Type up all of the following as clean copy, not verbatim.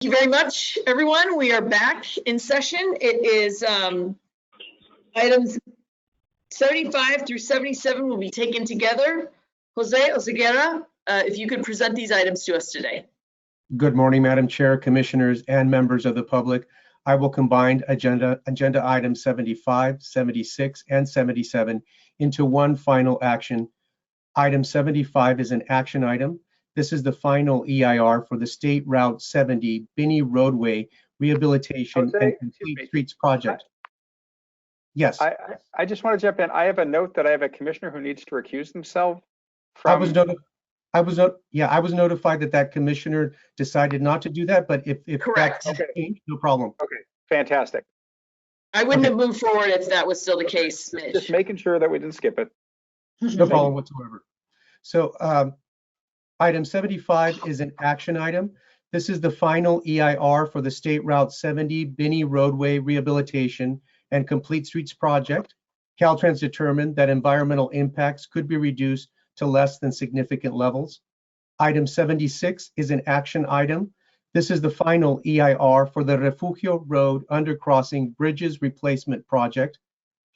Thank you very much, everyone. We are back in session. It is items 75 through 77 will be taken together. Jose Oseguera, if you could present these items to us today. Good morning, Madam Chair, Commissioners, and members of the public. I will combine agenda items 75, 76, and 77 into one final action. Item 75 is an action item. This is the final EIR for the State Route 70 Binney Roadway Rehabilitation and Complete Streets Project. Yes. I just want to jump in. I have a note that I have a commissioner who needs to recuse themselves from. I was notified that commissioner decided not to do that, but if Correct. That's changed, no problem. Okay, fantastic. I wouldn't have moved forward if that was still the case, Mitch. Just making sure that we didn't skip it. No problem whatsoever. So item 75 is an action item. This is the final EIR for the State Route 70 Binney Roadway Rehabilitation and Complete Streets Project. Caltrans determined that environmental impacts could be reduced to less than significant levels. Item 76 is an action item. This is the final EIR for the Refugio Road Undercrossing Bridges Replacement Project.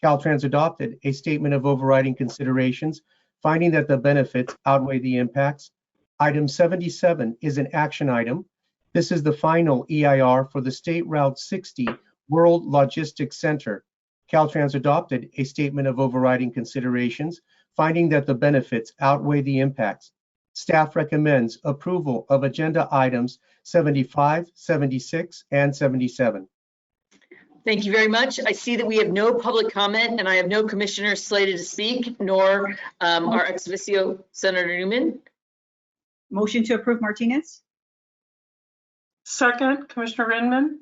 Caltrans adopted a statement of overriding considerations, finding that the benefits outweigh the impacts. Item 77 is an action item. This is the final EIR for the State Route 60 World Logistics Center. Caltrans adopted a statement of overriding considerations, finding that the benefits outweigh the impacts. Staff recommends approval of agenda items 75, 76, and 77. Thank you very much. I see that we have no public comment and I have no commissioners slated to speak, nor our ex officio Senator Newman. Motion to approve Martinez. Second, Commissioner Inman.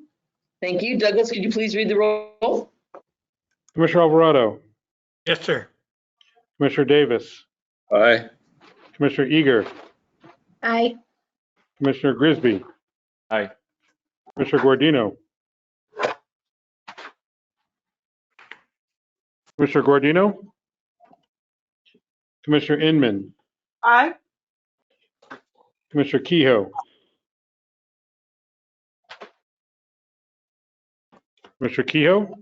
Thank you. Douglas, could you please read the roll? Commissioner Alvarado. Yes, sir. Commissioner Davis. Aye. Commissioner Eager. Aye. Commissioner Grisby. Aye. Commissioner Guardino. Commissioner Guardino. Commissioner Inman. Aye. Commissioner Kehoe. Commissioner Kehoe.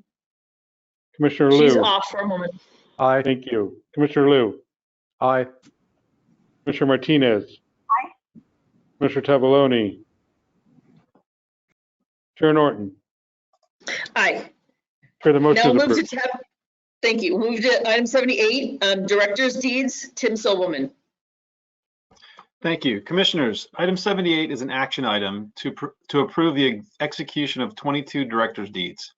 Commissioner Liu. She's off for a moment. Aye. Thank you. Commissioner Liu. Aye. Commissioner Martinez. Aye. Commissioner Tavoloni. Chair Norton. Aye. Chair, the motion Now is we'll move approved. to thank you. We'll move to item 78, Director's Deeds. Tim Silverman. Thank you. Commissioners, item 78 is an action item to approve the execution of 22 director's deeds.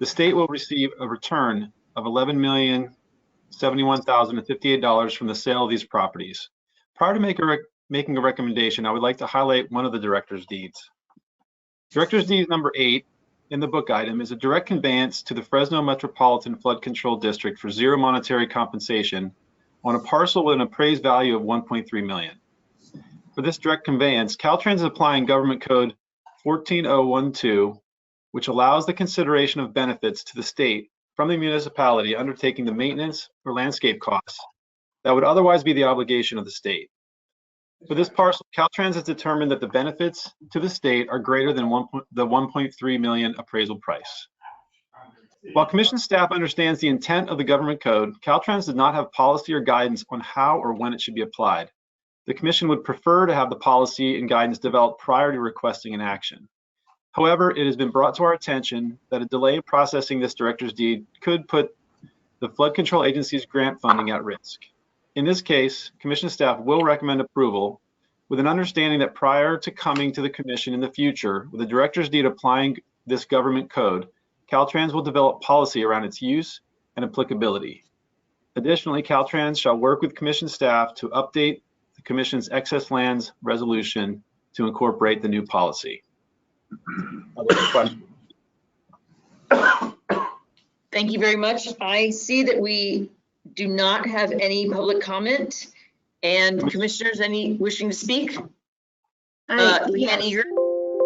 The state will receive a return of $11,071,058 from the sale of these properties. Prior to making a recommendation, I would like to highlight one of the director's deeds. Director's deed number 8 in the book item is a direct conveyance to the Fresno Metropolitan Flood Control District for zero monetary compensation on a parcel with an appraised value of $1.3 million. For this direct conveyance, Caltrans is applying Government Code 14012, which allows the consideration of benefits to the state from the municipality undertaking the maintenance or landscape costs that would otherwise be the obligation of the state. For this parcel, Caltrans has determined that the benefits to the state are greater than the $1.3 million appraisal price. While Commission staff understands the intent of the Government Code, Caltrans does not have policy or guidance on how or when it should be applied. The Commission would prefer to have the policy and guidance developed prior to requesting an action. However, it has been brought to our attention that a delay in processing this director's deed could put the Flood Control Agency's grant funding at risk. In this case, Commission staff will recommend approval with an understanding that prior to coming to the Commission in the future with a director's deed applying this Government Code, Caltrans will develop policy around its use and applicability. Additionally, Caltrans shall work with Commission staff to update the Commission's excess lands resolution to incorporate the new policy. Thank you very much. I see that we do not have any public comment. And commissioners, any wishing to speak? Leanne Eager.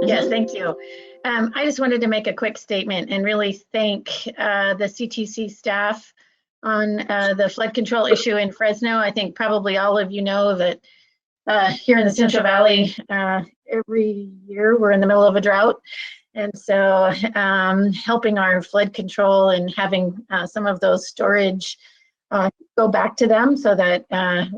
Yes, thank you. I just wanted to make a quick statement and really thank the CTC staff on the flood control issue in Fresno. I think probably all of you know that here in the Central Valley every year. We're in the middle of a drought. And so helping our flood control and having some of those storage go back to them so that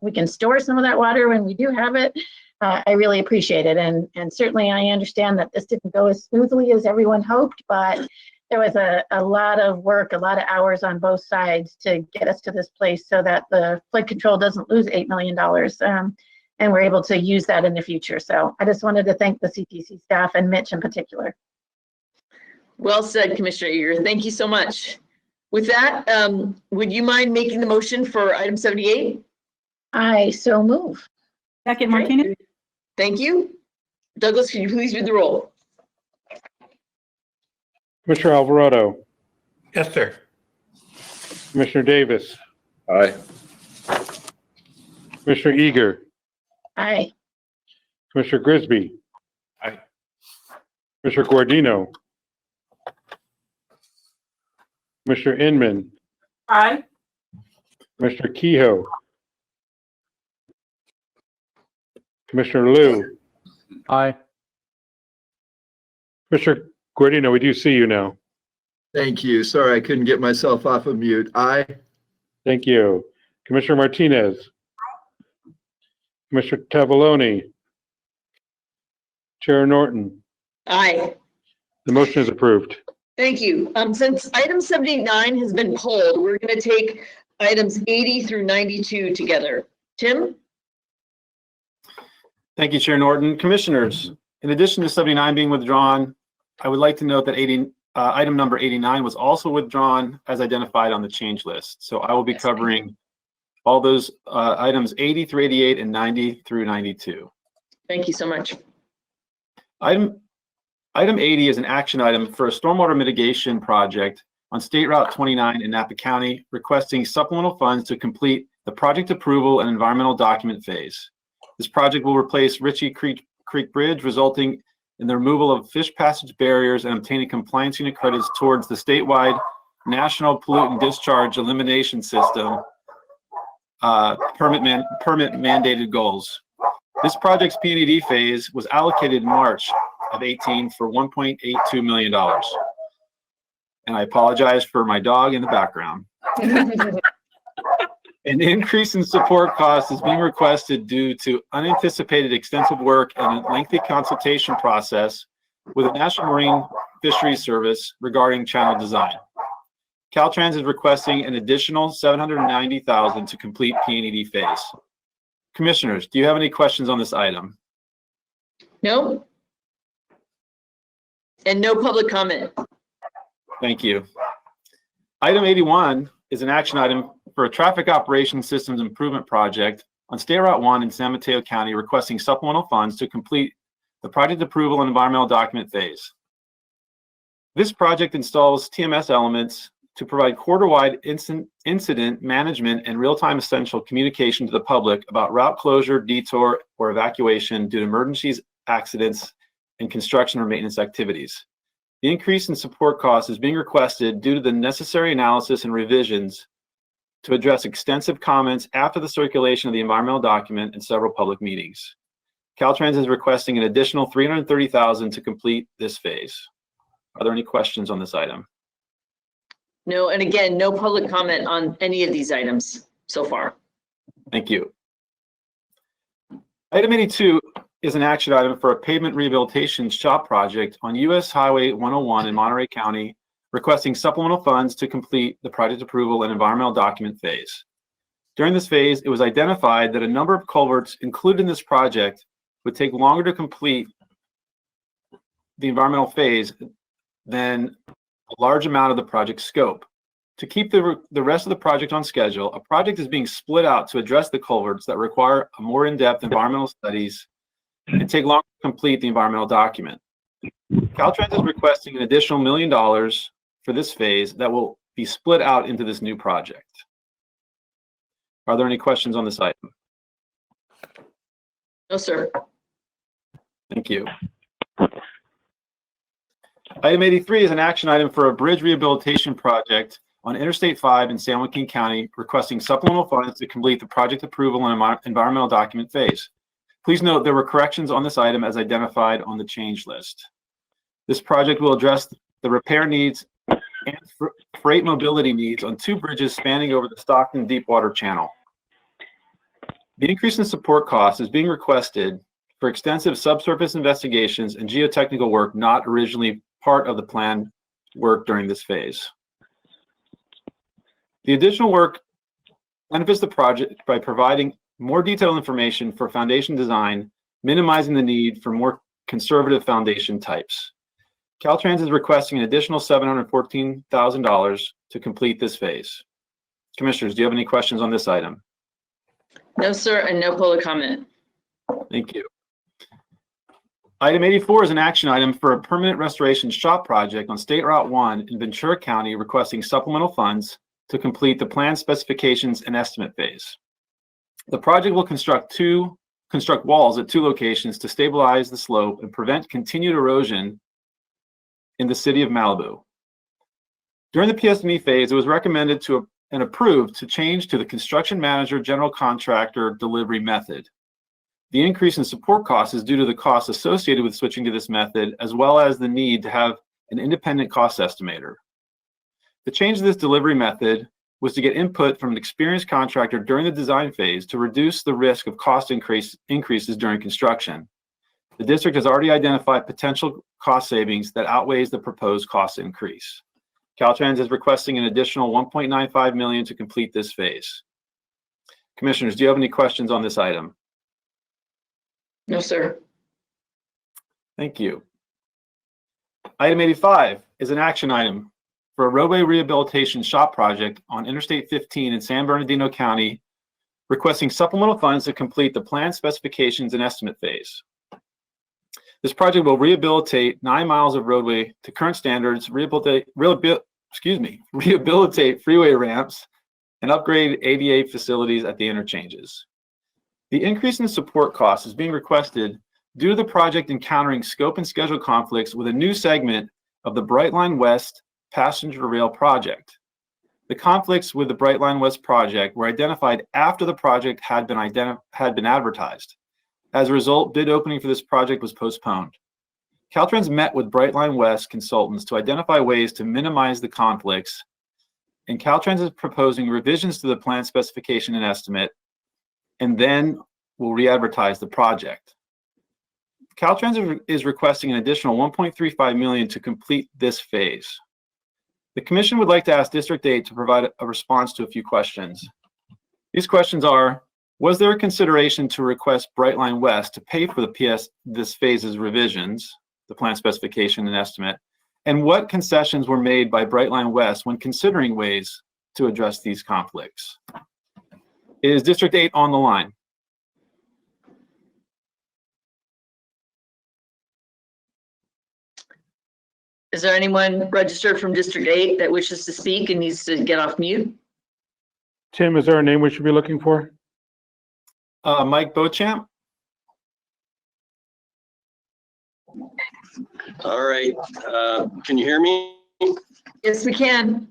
we can store some of that water when we do have it. I really appreciate it. And certainly I understand that this didn't go as smoothly as everyone hoped, but there was a lot of work, a lot of hours on both sides to get us to this place so that the flood control doesn't lose $8 million. And we're able to use that in the future. So I just wanted to thank the CTC staff and Mitch in particular. Well said, Commissioner Eager. Thank you so much. With that, would you mind making the motion for item 78? I so move. Second, Martinez. Thank you. Douglas, can you please read the roll? Commissioner Alvarado, Yes, sir. Commissioner Davis, Aye. Commissioner Eager, Aye. Commissioner Grisby. Aye. Commissioner Guardino, Commissioner Inman, Aye. Commissioner Kehoe, Commissioner Liu, Aye. Commissioner Guardino, we do see you now. Thank you. Sorry, I couldn't get myself off of mute. Aye. Thank you. Commissioner Martinez, Commissioner Tavaloni, Chair Norton. Aye. The motion is approved. Thank you. Since item 79 has been pulled, we're going to take items 80 through 92 together. Tim? Thank you, Chair Norton. Commissioners, in addition to 79 being withdrawn, I would like to note that item number 89 was also withdrawn as identified on the change list. So I will be covering all those items 80 through 88 and 90 through 92. Thank you so much. Item 80 is an action item for a stormwater mitigation project on State Route 29 in Napa County, requesting supplemental funds to complete the project approval and environmental document phase. This project will replace Ritchie Creek Bridge, resulting in the removal of fish passage barriers and obtaining compliance unit credits towards the statewide National Pollutant Discharge Elimination System permit mandated goals. This project's P&ED phase was allocated in March of 18 for $1.82 million. And I apologize for my dog in the background. An increase in support costs is being requested due to unanticipated extensive work and a lengthy consultation process with the National Marine Fisheries Service regarding channel design. Caltrans is requesting an additional $790,000 to complete P&ED phase. Commissioners, do you have any questions on this item? No? And no public comment. Thank you. Item 81 is an action item for a traffic operations systems improvement project on State Route 1 in San Mateo County, requesting supplemental funds to complete the project approval and environmental document phase. This project installs TMS elements to provide quarter-wide incident management and real-time essential communication to the public about route closure, detour, or evacuation due to emergencies, accidents, and construction or maintenance activities. The increase in support costs is being requested due to the necessary analysis and revisions to address extensive comments after the circulation of the environmental document and several public meetings. Caltrans is requesting an additional $330,000 to complete this phase. Are there any questions on this item? No, and again, no public comment on any of these items so far. Thank you. Item 82 is an action item for a pavement rehabilitation SHOPP project on US Highway 101 in Monterey County, requesting supplemental funds to complete the project approval and environmental document phase. During this phase, it was identified that a number of culverts included in this project would take longer to complete the environmental phase than a large amount of the project scope. To keep the rest of the project on schedule, a project is being split out to address the culverts that require a more in-depth environmental studies and take longer to complete the environmental document. Caltrans is requesting an additional $1 million for this phase that will be split out into this new project. Are there any questions on this item? No, sir. Thank you. Item 83 is an action item for a bridge rehabilitation project on Interstate 5 in San Joaquin County, requesting supplemental funds to complete the project approval and environmental document phase. Please note there were corrections on this item as identified on the change list. This project will address the repair needs and freight mobility needs on 2 bridges spanning over the Stockton Deepwater Channel. The increase in support costs is being requested for extensive subsurface investigations and geotechnical work not originally part of the planned work during this phase. The additional work benefits the project by providing more detailed information for foundation design, minimizing the need for more conservative foundation types. Caltrans is requesting an additional $714,000 to complete this phase. Commissioners, do you have any questions on this item? No, sir, and no public comment. Thank you. Item 84 is an action item for a permanent restoration SHOPP project on State Route 1 in Ventura County, requesting supplemental funds to complete the plan specifications and estimate phase. The project will construct walls at 2 locations to stabilize the slope and prevent continued erosion in the city of Malibu. During the PS&E phase, it was recommended to and approved to change to the construction manager general contractor delivery method. The increase in support costs is due to the costs associated with switching to this method, as well as the need to have an independent cost estimator. The change to this delivery method was to get input from an experienced contractor during the design phase to reduce the risk of cost increases during construction. The district has already identified potential cost savings that outweighs the proposed cost increase. Caltrans is requesting an additional $1.95 million to complete this phase. Commissioners, do you have any questions on this item? No, sir. Thank you. Item 85 is an action item for a roadway rehabilitation SHOPP project on Interstate 15 in San Bernardino County, requesting supplemental funds to complete the plan specifications and estimate phase. This project will rehabilitate 9 miles of roadway to current standards, rehabilitate freeway ramps, and upgrade ADA facilities at the interchanges. The increase in support costs is being requested due to the project encountering scope and schedule conflicts with a new segment of the Brightline West passenger rail project. The conflicts with the Brightline West project were identified after the project had been advertised. As a result, bid opening for this project was postponed. Caltrans met with Brightline West consultants to identify ways to minimize the conflicts, and Caltrans is proposing revisions to the plan specification and estimate, and then will re-advertise the project. Caltrans is requesting an additional $1.35 million to complete this phase. The Commission would like to ask District 8 to provide a response to a few questions. These questions are: was there a consideration to request Brightline West to pay for this phase's revisions, the plan specification and estimate? And what concessions were made by Brightline West when considering ways to address these conflicts? Is District 8 on the line? Is there anyone registered from District 8 that wishes to speak and needs to get off mute? Tim, is there a name we should be looking for? Mike Beauchamp? All right. Can you hear me? Yes, we can.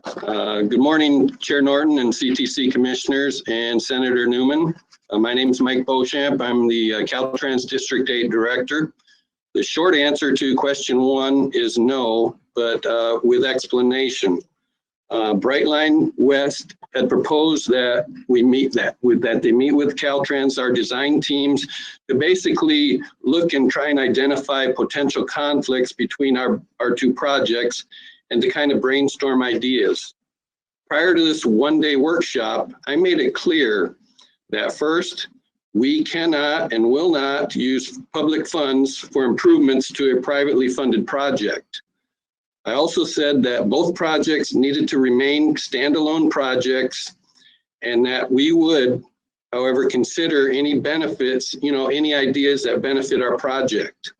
Good morning, Chair Norton and CTC Commissioners and Senator Newman. My name is Mike Beauchamp. I'm the Caltrans District 8 Director. The short answer to question 1 is no, but with explanation. Brightline West had proposed that they meet with Caltrans, our design teams, to basically look and try and identify potential conflicts between our 2 projects and to kind of brainstorm ideas. Prior to this one-day workshop, I made it clear that first, we cannot and will not use public funds for improvements to a privately funded project. I also said that both projects needed to remain standalone projects and that we would, however, consider any benefits, any ideas that benefit our project.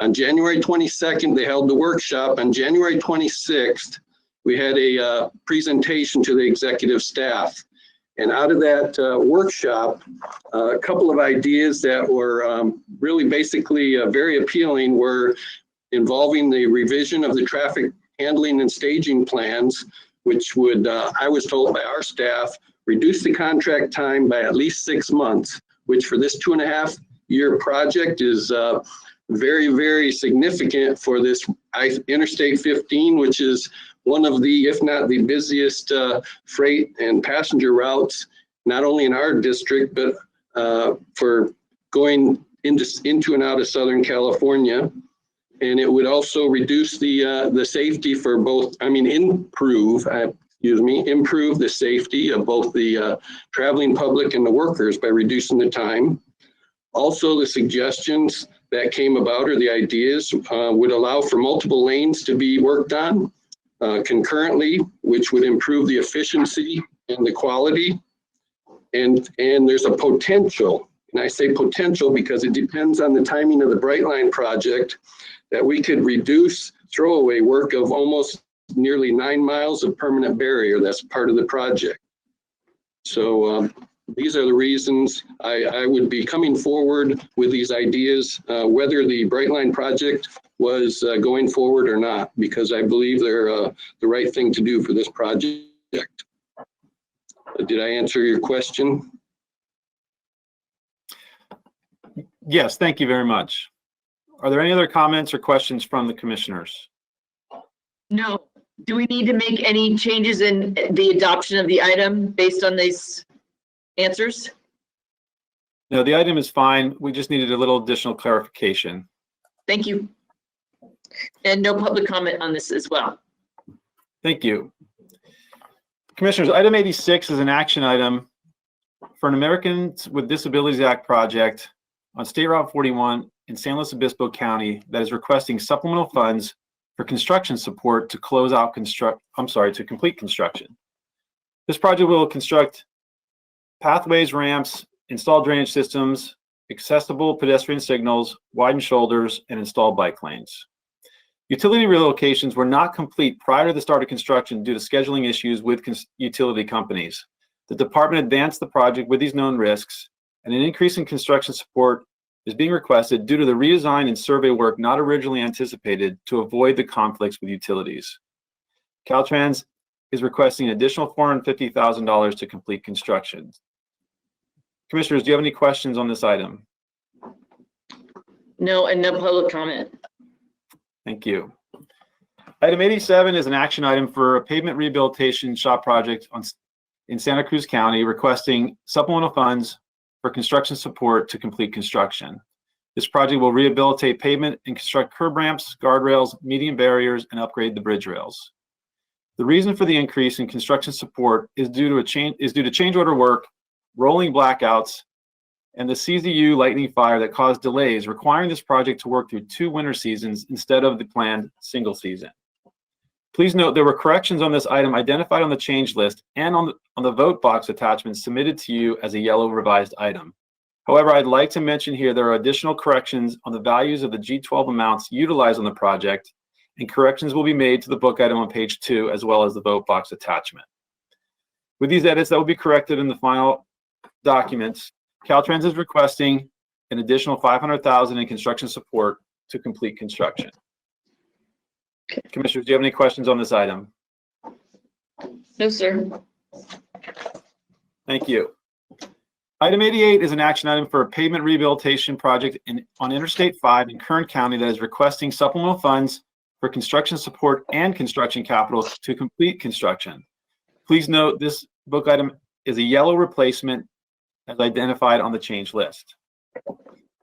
On January 22nd, they held the workshop. On January 26th, we had a presentation to the executive staff. And out of that workshop, a couple of ideas that were really basically very appealing were involving the revision of the traffic handling and staging plans, which would, I was told by our staff, reduce the contract time by at least 6 months, which for this 2.5-year project is very, very significant for this Interstate 15, which is one of the, if not the busiest freight and passenger routes, not only in our district, but for going into and out of Southern California. And it would also reduce the safety for both, improve the safety of both the traveling public and the workers by reducing the time. Also, the suggestions that came about, or the ideas, would allow for multiple lanes to be worked on concurrently, which would improve the efficiency and the quality. And there's a potential, and I say potential because it depends on the timing of the Brightline project, that we could reduce throwaway work of almost nearly 9 miles of permanent barrier that's part of the project. So these are the reasons I would be coming forward with these ideas, whether the Brightline project was going forward or not, because I believe they're the right thing to do for this project. Did I answer your question? Yes, thank you very much. Are there any other comments or questions from the commissioners? No. Do we need to make any changes in the adoption of the item based on these answers? No, the item is fine. We just needed a little additional clarification. Thank you. And no public comment on this as well. Thank you. Commissioners, item 86 is an action item for an Americans with Disabilities Act project on State Route 41 in San Luis Obispo County that is requesting supplemental funds for construction support to to complete construction. This project will construct pathways, ramps, install drainage systems, accessible pedestrian signals, widen shoulders, and install bike lanes. Utility relocations were not complete prior to the start of construction due to scheduling issues with utility companies. The department advanced the project with these known risks, and an increase in construction support is being requested due to the redesign and survey work not originally anticipated to avoid the conflicts with utilities. Caltrans is requesting an additional $450,000 to complete construction. Commissioners, do you have any questions on this item? No, and no public comment. Thank you. Item 87 is an action item for a pavement rehabilitation SHOPP project in Santa Cruz County requesting supplemental funds for construction support to complete construction. This project will rehabilitate pavement and construct curb ramps, guardrails, median barriers, and upgrade the bridge rails. The reason for the increase in construction support is due to change order work, rolling blackouts, and the CZU lightning fire that caused delays, requiring this project to work through 2 winter seasons instead of the planned single season. Please note there were corrections on this item identified on the change list and on the vote box attachment submitted to you as a yellow revised item. However, I'd like to mention here there are additional corrections on the values of the G12 amounts utilized on the project, and corrections will be made to the book item on page 2 as well as the vote box attachment. With these edits that will be corrected in the final documents, Caltrans is requesting an additional $500,000 in construction support to complete construction. Commissioners, do you have any questions on this item? No, sir. Thank you. Item 88 is an action item for a pavement rehabilitation project on Interstate 5 in Kern County that is requesting supplemental funds for construction support and construction capital to complete construction. Please note this book item is a yellow replacement as identified on the change list.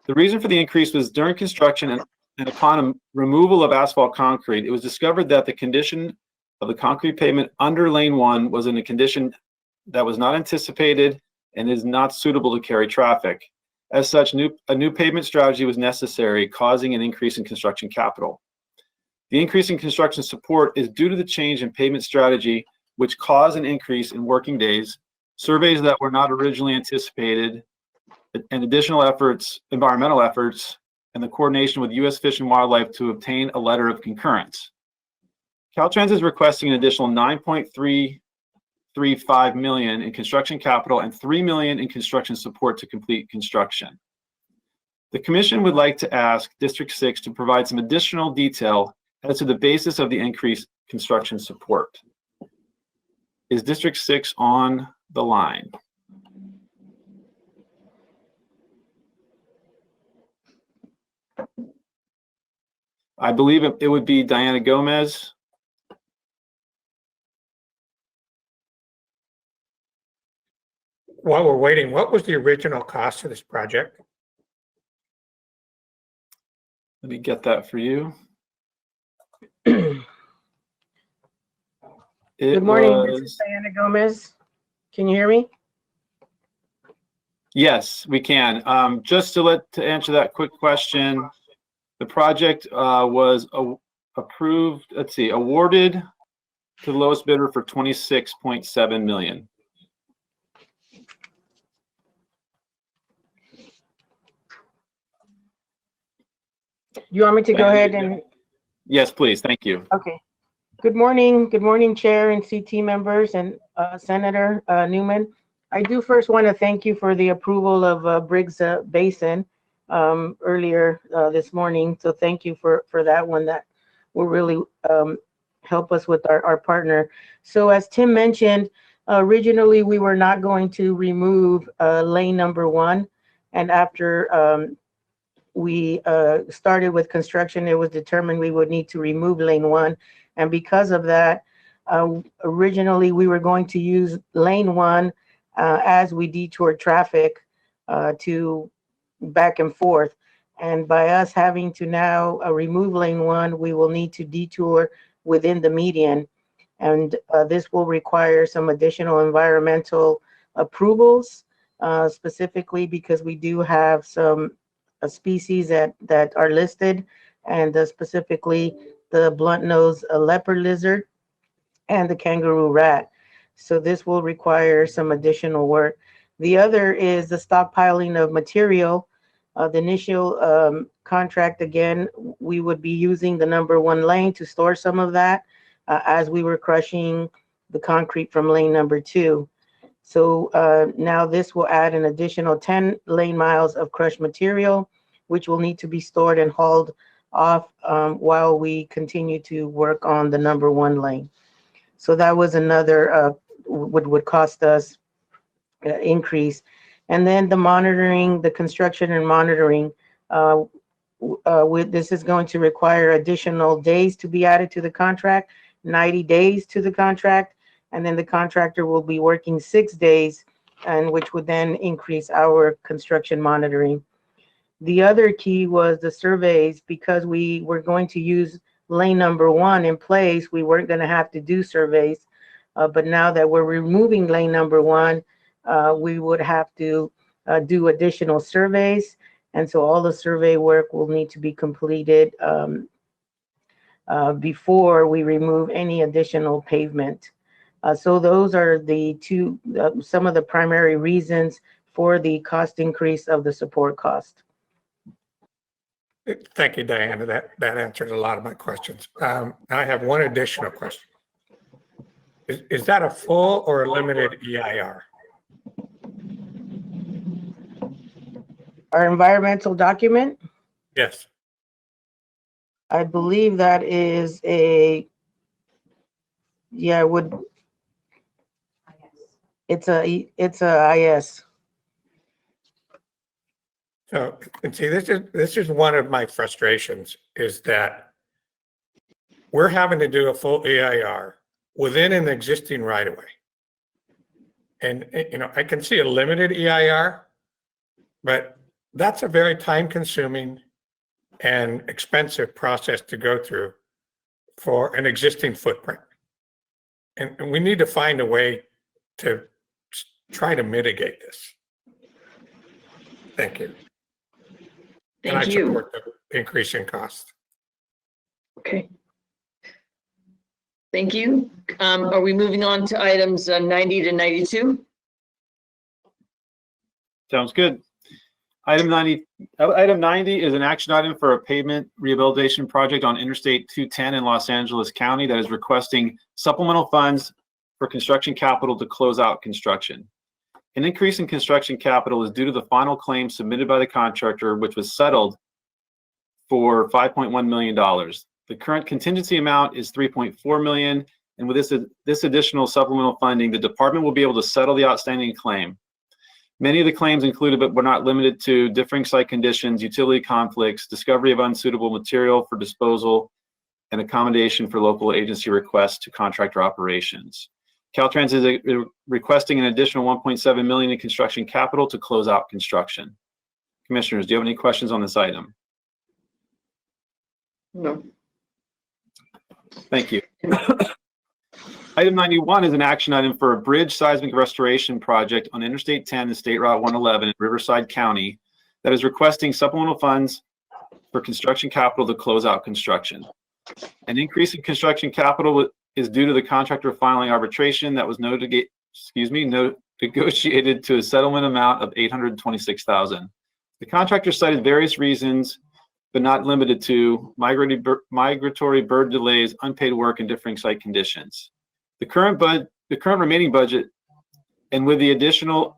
The reason for the increase was during construction and upon removal of asphalt concrete, it was discovered that the condition of the concrete pavement under lane 1 was in a condition that was not anticipated and is not suitable to carry traffic. As such, a new pavement strategy was necessary, causing an increase in construction capital. The increase in construction support is due to the change in pavement strategy, which caused an increase in working days, surveys that were not originally anticipated, and additional efforts, environmental efforts, and the coordination with U.S. Fish and Wildlife to obtain a letter of concurrence. Caltrans is requesting an additional $9.335 million in construction capital and $3 million in construction support to complete construction. The Commission would like to ask District 6 to provide some additional detail as to the basis of the increased construction support. Is District 6 on the line? I believe it would be Diana Gomez. While we're waiting, what was the original cost of this project? Let me get that for you. Good morning, this is Diana Gomez. Can you hear me? Yes, we can. Just to answer that quick question, the project was approved, awarded to the lowest bidder for $26.7 million. You want me to go ahead and? Yes, please. Thank you. Okay. Good morning, Chair and CT members and Senator Newman. I do first want to thank you for the approval of Briggs Basin earlier this morning. So thank you for that one. That will really help us with our partner. So as Tim mentioned, originally we were not going to remove lane number 1. And after we started with construction, it was determined we would need to remove lane 1. And because of that, originally we were going to use lane 1 as we detoured traffic to back and forth. And by us having to now remove lane 1, we will need to detour within the median. And this will require some additional environmental approvals, specifically because we do have some species that are listed, and specifically the blunt-nosed leopard lizard and the kangaroo rat. So this will require some additional work. The other is the stockpiling of material. The initial contract, again, we would be using the number 1 lane to store some of that as we were crushing the concrete from lane number 2. So now this will add an additional 10 lane miles of crushed material, which will need to be stored and hauled off while we continue to work on the number 1 lane. So that was another would cost us increase. And then the monitoring, the construction and monitoring, this is going to require additional days to be added to the contract, 90 days to the contract, and then the contractor will be working 6 days, and which would then increase our construction monitoring. The other key was the surveys. Because we were going to use lane number 1 in place, we weren't going to have to do surveys. But now that we're removing lane number 1, we would have to do additional surveys. And so all the survey work will need to be completed before we remove any additional pavement. So those are the some of the primary reasons for the cost increase of the support cost. Thank you, Diana. That answers a lot of my questions. I have one additional question. Is that a full or a limited EIR? Our environmental document? Yes. I believe that is a, yeah, it's a IS. So, and see, this is one of my frustrations, is that we're having to do a full EIR within an existing right-of-way. And, you know, I can see a limited EIR, but that's a very time-consuming and expensive process to go through for an existing footprint. And we need to find a way to try to mitigate this. Thank you. Thank and you. I support the increase in cost. Okay. Thank you. Are we moving on to items 90 to 92? Sounds good. Item 90 is an action item for a pavement rehabilitation project on Interstate 210 in Los Angeles County that is requesting supplemental funds for construction capital to close out construction. An increase in construction capital is due to the final claim submitted by the contractor, which was settled for $5.1 million. The current contingency amount is $3.4 million, and with this additional supplemental funding, the department will be able to settle the outstanding claim. Many of the claims included but were not limited to differing site conditions, utility conflicts, discovery of unsuitable material for disposal, and accommodation for local agency requests to contractor operations. Caltrans is requesting an additional $1.7 million in construction capital to close out construction. Commissioners, do you have any questions on this item? No. Thank you. Item 91 is an action item for a bridge seismic restoration project on Interstate 10 and State Route 111 in Riverside County that is requesting supplemental funds for construction capital to close out construction. An increase in construction capital is due to the contractor filing arbitration that was negotiated to a settlement amount of $826,000. The contractor cited various reasons, but not limited to migratory bird delays, unpaid work, and differing site conditions. The current remaining budget, and with the additional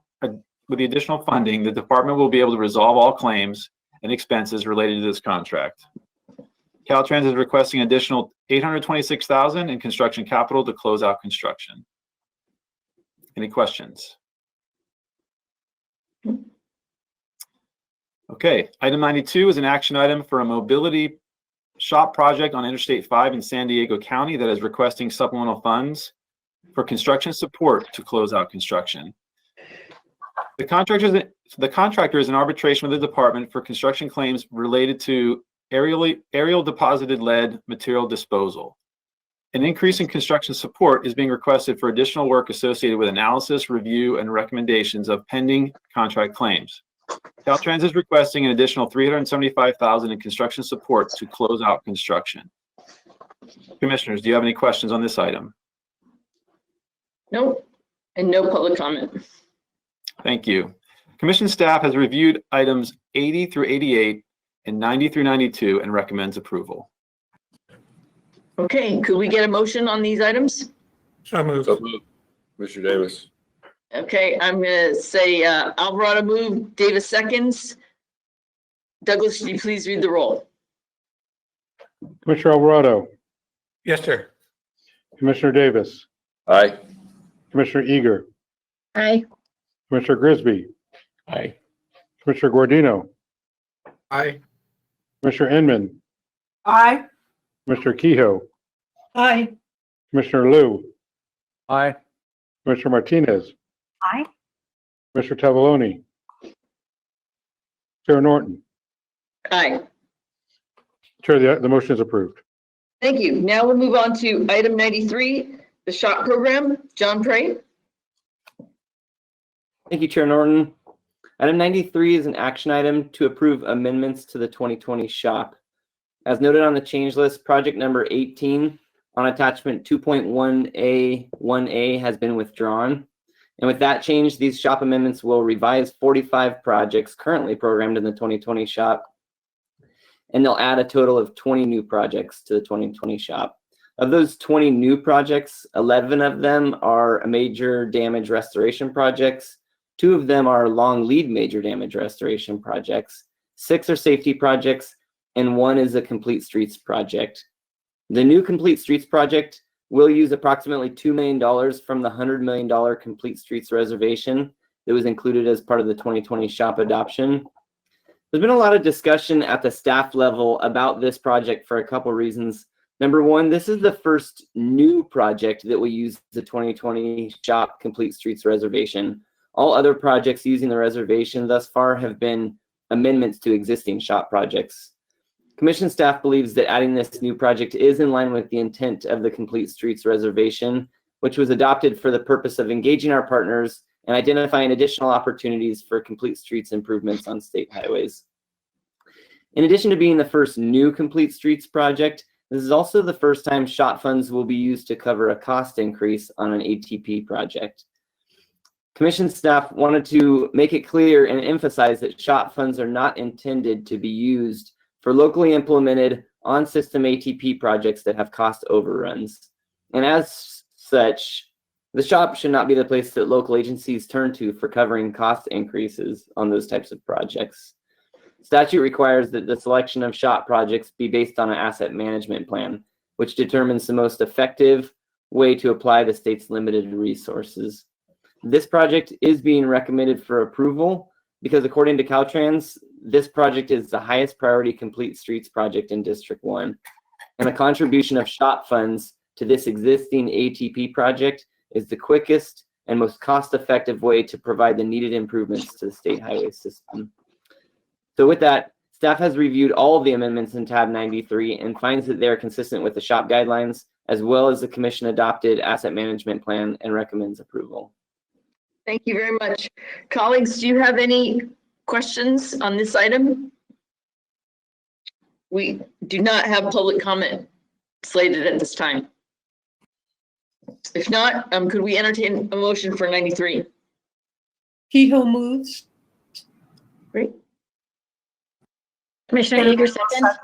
funding, the department will be able to resolve all claims and expenses related to this contract. Caltrans is requesting an additional $826,000 in construction capital to close out construction. Any questions? Okay, item 92 is an action item for a mobility SHOPP project on Interstate 5 in San Diego County that is requesting supplemental funds for construction support to close out construction. The contractor is in arbitration with the department for construction claims related to aerial deposited lead material disposal. An increase in construction support is being requested for additional work associated with analysis, review, and recommendations of pending contract claims. Caltrans is requesting an additional $375,000 in construction support to close out construction. Commissioners, do you have any questions on this item? Nope. And no public comment. Thank you. Commission staff has reviewed items 80 through 88 and 90 through 92 and recommends approval. Okay, could we get a motion on these items? So moved. So moved. Mr. Davis. Okay, I'm gonna say Alvarado move, Davis seconds. Douglas, could you please read the roll? Commissioner Alvarado, Yes, sir. Commissioner Davis, Aye. Commissioner Eager, Aye. Commissioner Grisby, Aye. Commissioner Guardino, Aye. Commissioner Inman, Aye. Commissioner Kehoe, Aye. Commissioner Liu, Aye. Commissioner Martinez, Aye. Commissioner Tavaloni, Chair Norton. Aye. Chair, the motion is approved. Thank you. Now we'll move on to item 93, the SHOPP program. John Pray. Thank you, Chair Norton. Item 93 is an action item to approve amendments to the 2020 SHOPP. As noted on the change list, project number 18 on attachment 2.1A1A has been withdrawn. And with that change, these SHOPP amendments will revise 45 projects currently programmed in the 2020 SHOPP. And they'll add a total of 20 new projects to the 2020 SHOPP. Of those 20 new projects, 11 of them are major damage restoration projects. 2 of them are long lead major damage restoration projects. 6 are safety projects, and 1 is a complete streets project. The new complete streets project will use approximately $2 million from the $100 million complete streets reservation that was included as part of the 2020 SHOPP adoption. There's been a lot of discussion at the staff level about this project for a couple reasons. Number one, this is the first new project that will use the 2020 SHOPP complete streets reservation. All other projects using the reservation thus far have been amendments to existing SHOPP projects. Commission staff believes that adding this new project is in line with the intent of the complete streets reservation, which was adopted for the purpose of engaging our partners and identifying additional opportunities for complete streets improvements on state highways. In addition to being the first new complete streets project, this is also the first time SHOPP funds will be used to cover a cost increase on an ATP project. Commission staff wanted to make it clear and emphasize that SHOPP funds are not intended to be used for locally implemented on-system ATP projects that have cost overruns. And as such, the SHOPP should not be the place that local agencies turn to for covering cost increases on those types of projects. Statute requires that the selection of SHOPP projects be based on an asset management plan, which determines the most effective way to apply the state's limited resources. This project is being recommended for approval because according to Caltrans, this project is the highest priority complete streets project in District 1. And the contribution of SHOPP funds to this existing ATP project is the quickest and most cost-effective way to provide the needed improvements to the state highway system. So with that, staff has reviewed all of the amendments in tab 93 and finds that they are consistent with the SHOPP guidelines as well as the commission adopted asset management plan and recommends approval. Thank you very much. Colleagues, do you have any questions on this item? We do not have public comment slated at this time. If not, could we entertain a motion for 93? Kehoe moves. Great. Commissioner Eager seconds.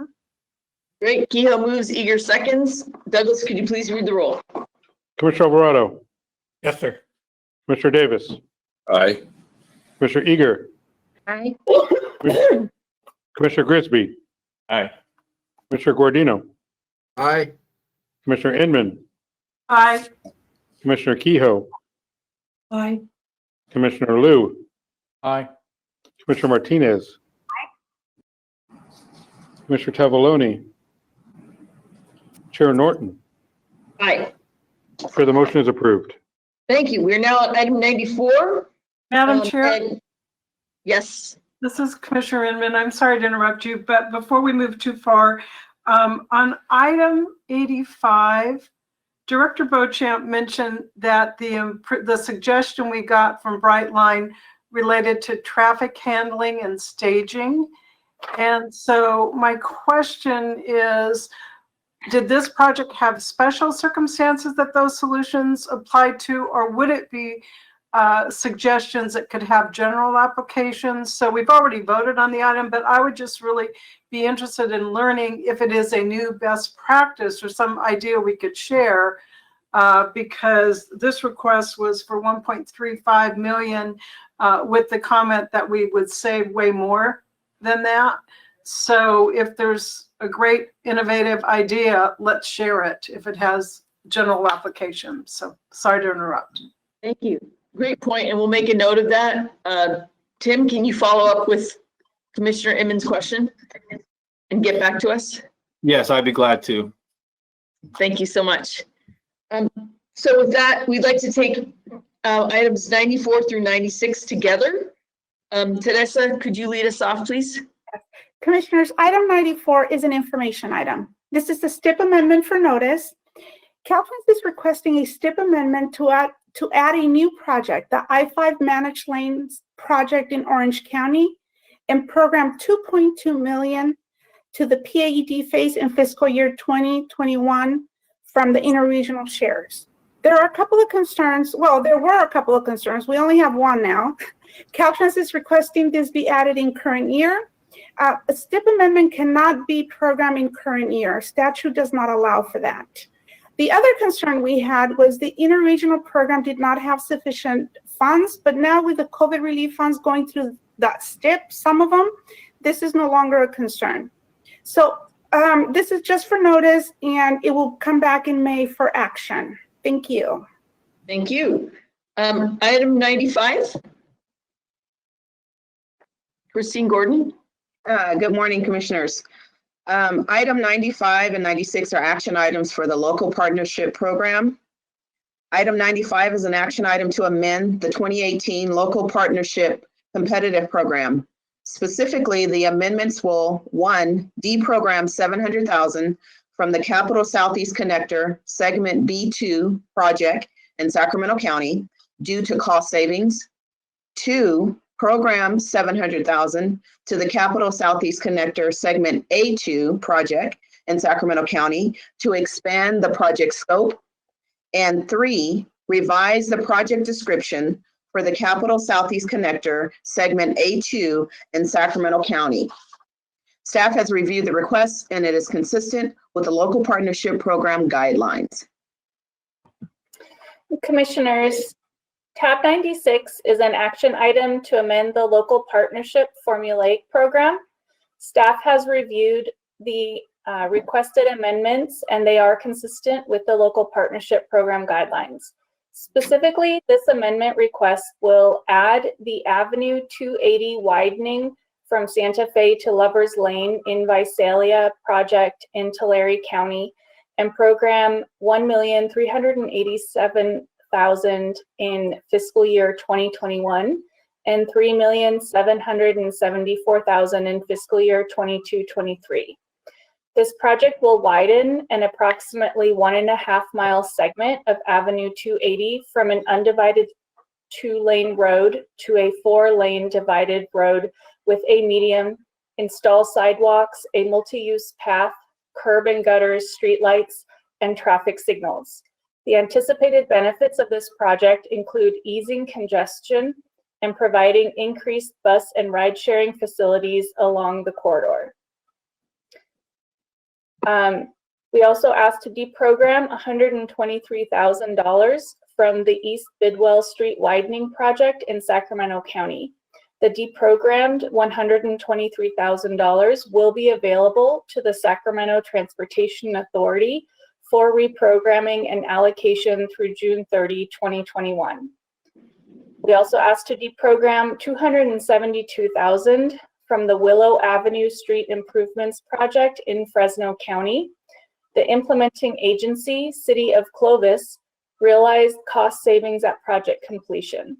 Great. Kehoe moves, Eager seconds. Douglas, could you please read the roll? Commissioner Alvarado, Yes, sir. Commissioner Davis, Aye. Commissioner Eager, Aye. Commissioner Grisby, Aye. Commissioner Guardino, Aye. Commissioner Inman, Aye. Commissioner Kehoe, Aye. Commissioner Liu, Aye. Commissioner Martinez, Commissioner Tavaloni, Chair Norton. Aye. Chair, the motion is approved. Thank you. We're now at item 94. Madam Chair, and- Yes. this is Commissioner Inman. I'm sorry to interrupt you, but before we move too far, on item 85, Director Beauchamp mentioned that the suggestion we got from Brightline related to traffic handling and staging. And so my question is, did this project have special circumstances that those solutions apply to, or would it be suggestions that could have general applications? So we've already voted on the item, but I would just really be interested in learning if it is a new best practice or some idea we could share, because this request was for 1.35 million with the comment that we would save way more than that. So if there's a great innovative idea, let's share it if it has general application. So sorry to interrupt. Thank you. Great point, and we'll make a note of that. Tim, can you follow up with Commissioner Inman's question and get back to us? Yes, I'd be glad to. Thank you so much. So with that, we'd like to take items 94 through 96 together. Teresa, could you lead us off, please? Commissioners, item 94 is an information item. This is the STIP amendment for notice. Caltrans is requesting a STIP amendment to add a new project, the I-5 Managed Lanes project in Orange County, and program 2.2 million to the PAED phase in fiscal year 2021 from the interregional shares. There are a couple of concerns. Well, there were a couple of concerns. We only have one now. Caltrans is requesting this be added in current year. A STIP amendment cannot be programmed in current year. Statute does not allow for that. The other concern we had was the interregional program did not have sufficient funds, but now with the COVID relief funds going through that STIP, some of them, this is no longer a concern. So this is just for notice, and it will come back in May for action. Thank you. Thank you. Item 95. Christine Gordon. Good morning, Commissioners. Item 95 and 96 are action items for the local partnership program. Item 95 is an action item to amend the 2018 local partnership competitive program. Specifically, the amendments will, 1, deprogram $700,000 from the Capital Southeast Connector Segment B2 project in Sacramento County due to cost savings. 2, program $700,000 to the Capital Southeast Connector Segment A2 project in Sacramento County to expand the project scope. And 3, revise the project description for the Capital Southeast Connector Segment A2 in Sacramento County. Staff has reviewed the request and it is consistent with the local partnership program guidelines. Commissioners, tab 96 is an action item to amend the local partnership formulaic program. Staff has reviewed the requested amendments and they are consistent with the local partnership program guidelines. Specifically, this amendment request will add the Avenue 280 widening from Santa Fe to Lovers Lane in Visalia project in Tulare County and program $1,387,000 in fiscal year 2021 and $3,774,000 in fiscal year 22-23. This project will widen an approximately 1.5 mile segment of Avenue 280 from an undivided 2-lane road to a 4-lane divided road with a median, install sidewalks, a multi-use path, curb and gutters, streetlights, and traffic signals. The anticipated benefits of this project include easing congestion and providing increased bus and ride-sharing facilities along the corridor. We also asked to deprogram $123,000 from the East Bidwell Street widening project in Sacramento County. The deprogrammed $123,000 will be available to the Sacramento Transportation Authority for reprogramming and allocation through June 30, 2021. We also asked to deprogram $272,000 from the Willow Avenue Street Improvements Project in Fresno County. The implementing agency, City of Clovis, realized cost savings at project completion.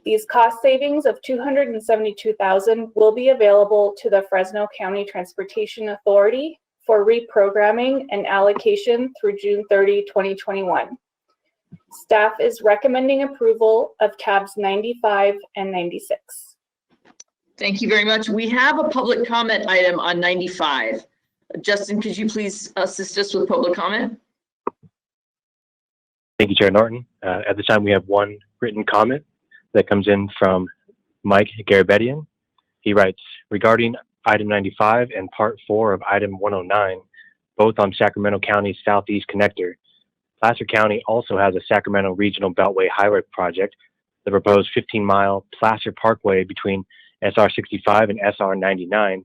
These cost savings of $272,000 will be available to the Fresno County Transportation Authority for reprogramming and allocation through June 30, 2021. Staff is recommending approval of tabs 95 and 96. Thank you very much. We have a public comment item on 95. Justin, could you please assist us with public comment? Thank you, Chair Norton. At this time, we have one written comment that comes in from Mike Garabedian. He writes, regarding item 95 and part 4 of item 109, both on Sacramento County's Southeast Connector, Placer County also has a Sacramento Regional Beltway Highway project, the proposed 15-mile Placer Parkway between SR 65 and SR 99.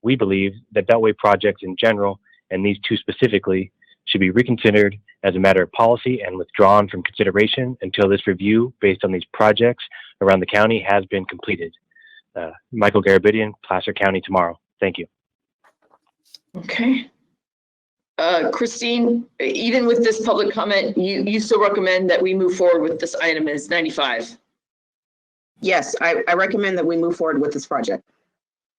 We believe that Beltway projects in general, and these two specifically, should be reconsidered as a matter of policy and withdrawn from consideration until this review based on these projects around the county has been completed. Michael Garabedian, Placer County, tomorrow. Thank you. Okay. Christine, even with this public comment, you still recommend that we move forward with this item as 95? Yes, I recommend that we move forward with this project.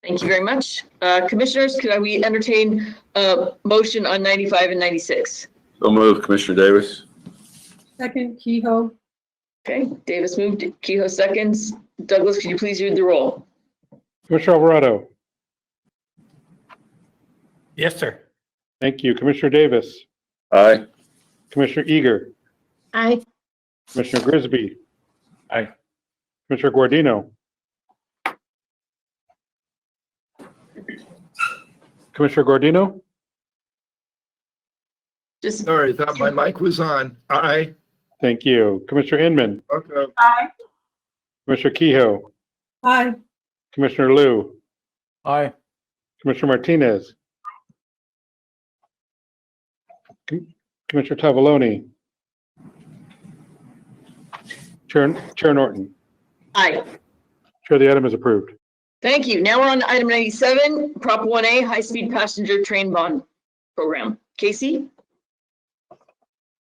Thank you very much. Commissioners, could we entertain a motion on 95 and 96? So moved, Commissioner Davis. Second, Kehoe. Okay, Davis moved, Kehoe seconds. Douglas, could you please read the roll? Commissioner Alvarado. Yes, sir. Thank you. Commissioner Davis. Aye. Commissioner Eager. Aye. Commissioner Grisby. Aye. Commissioner Guardino. Commissioner Guardino. Just Sorry, I thought my mic was on. Aye. Thank you. Commissioner Inman. Okay. Aye. Commissioner Kehoe. Aye. Commissioner Liu. Aye. Commissioner Martinez. Commissioner Tavaloni. Chair Norton. aye. Chair, the item is approved. Thank you. Now we're on to item 97, Prop 1A, high-speed passenger train bond program. Casey?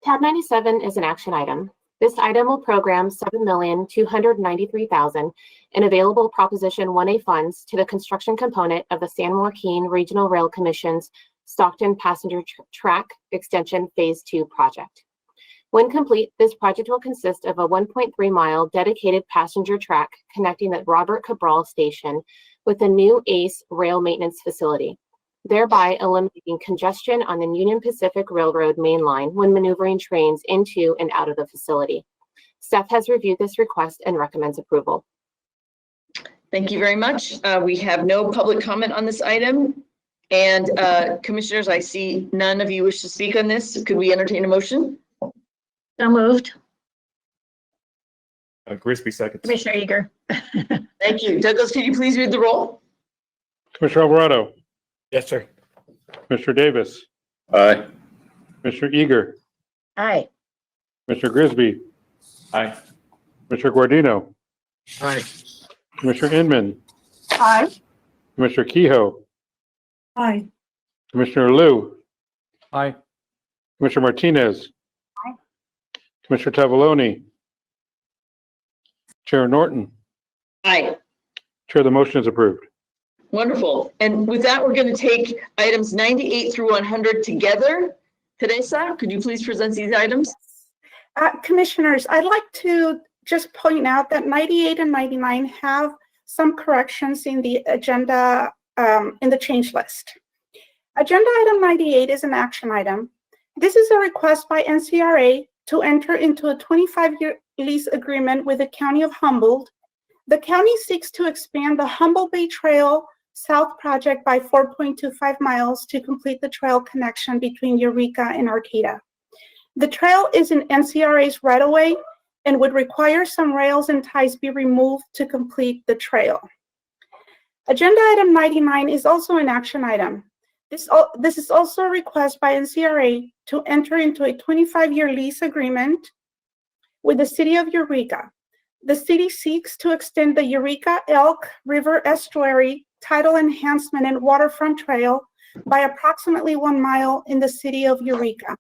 Tab 97 is an action item. This item will program $7,293,000 in available Proposition 1A funds to the construction component of the San Joaquin Regional Rail Commission's Stockton Passenger Track Extension Phase 2 project. When complete, this project will consist of a 1.3-mile dedicated passenger track connecting the Robert Cabral Station with the new ACE rail maintenance facility, thereby eliminating congestion on the Union Pacific Railroad main line when maneuvering trains into and out of the facility. Staff has reviewed this request and recommends approval. Thank you very much. We have no public comment on this item. And commissioners, I see none of you wish to speak on this. Could we entertain a motion? So moved. Grisby seconds. Commissioner Eager. Thank you. Douglas, could you please read the roll? Commissioner Alvarado. Yes, sir. Commissioner Davis. Aye. Commissioner Eager. Aye. Commissioner Grisby. Aye. Commissioner Guardino, Aye. Commissioner Inman, Aye. Commissioner Kehoe, Aye. Commissioner Liu, Aye. Commissioner Martinez, Aye. Commissioner Tavaloni, Chair Norton. Aye. Chair, the motion is approved. Wonderful. And with that, we're going to take items 98 through 100 together. Teresa, could you please present these items? Commissioners, I'd like to just point out that 98 and 99 have some corrections in the agenda, in the change list. Agenda item 98 is an action item. This is a request by NCRA to enter into a 25-year lease agreement with the County of Humboldt. The county seeks to expand the Humboldt Bay Trail South project by 4.25 miles to complete the trail connection between Eureka and Arcata. The trail is in NCRA's right-of-way and would require some rails and ties be removed to complete the trail. Agenda item 99 is also an action item. This is also a request by NCRA to enter into a 25-year lease agreement with the city of Eureka. The city seeks to extend the Eureka Elk River Estuary Tidal Enhancement and Waterfront Trail by approximately 1 mile in the city of Eureka.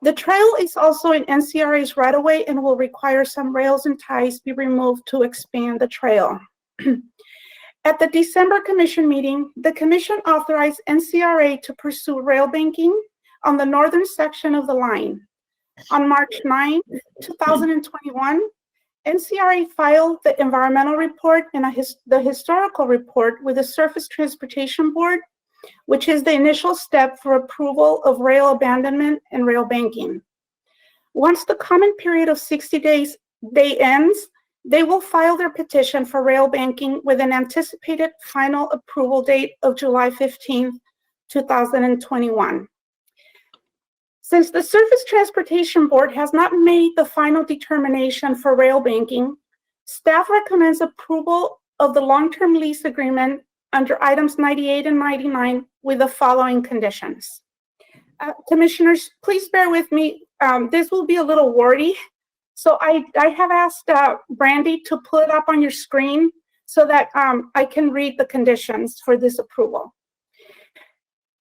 The trail is also in NCRA's right-of-way and will require some rails and ties be removed to expand the trail. At the December Commission meeting, the Commission authorized NCRA to pursue rail banking on the northern section of the line. On March 9, 2021, NCRA filed the environmental report and the historical report with the Surface Transportation Board, which is the initial step for approval of rail abandonment and rail banking. Once the comment period of 60 days ends, they will file their petition for rail banking with an anticipated final approval date of July 15, 2021. Since the Surface Transportation Board has not made the final determination for rail banking, staff recommends approval of the long-term lease agreement under items 98 and 99 with the following conditions. Commissioners, please bear with me. This will be a little wordy. So I have asked Brandy to pull it up on your screen so that I can read the conditions for this approval.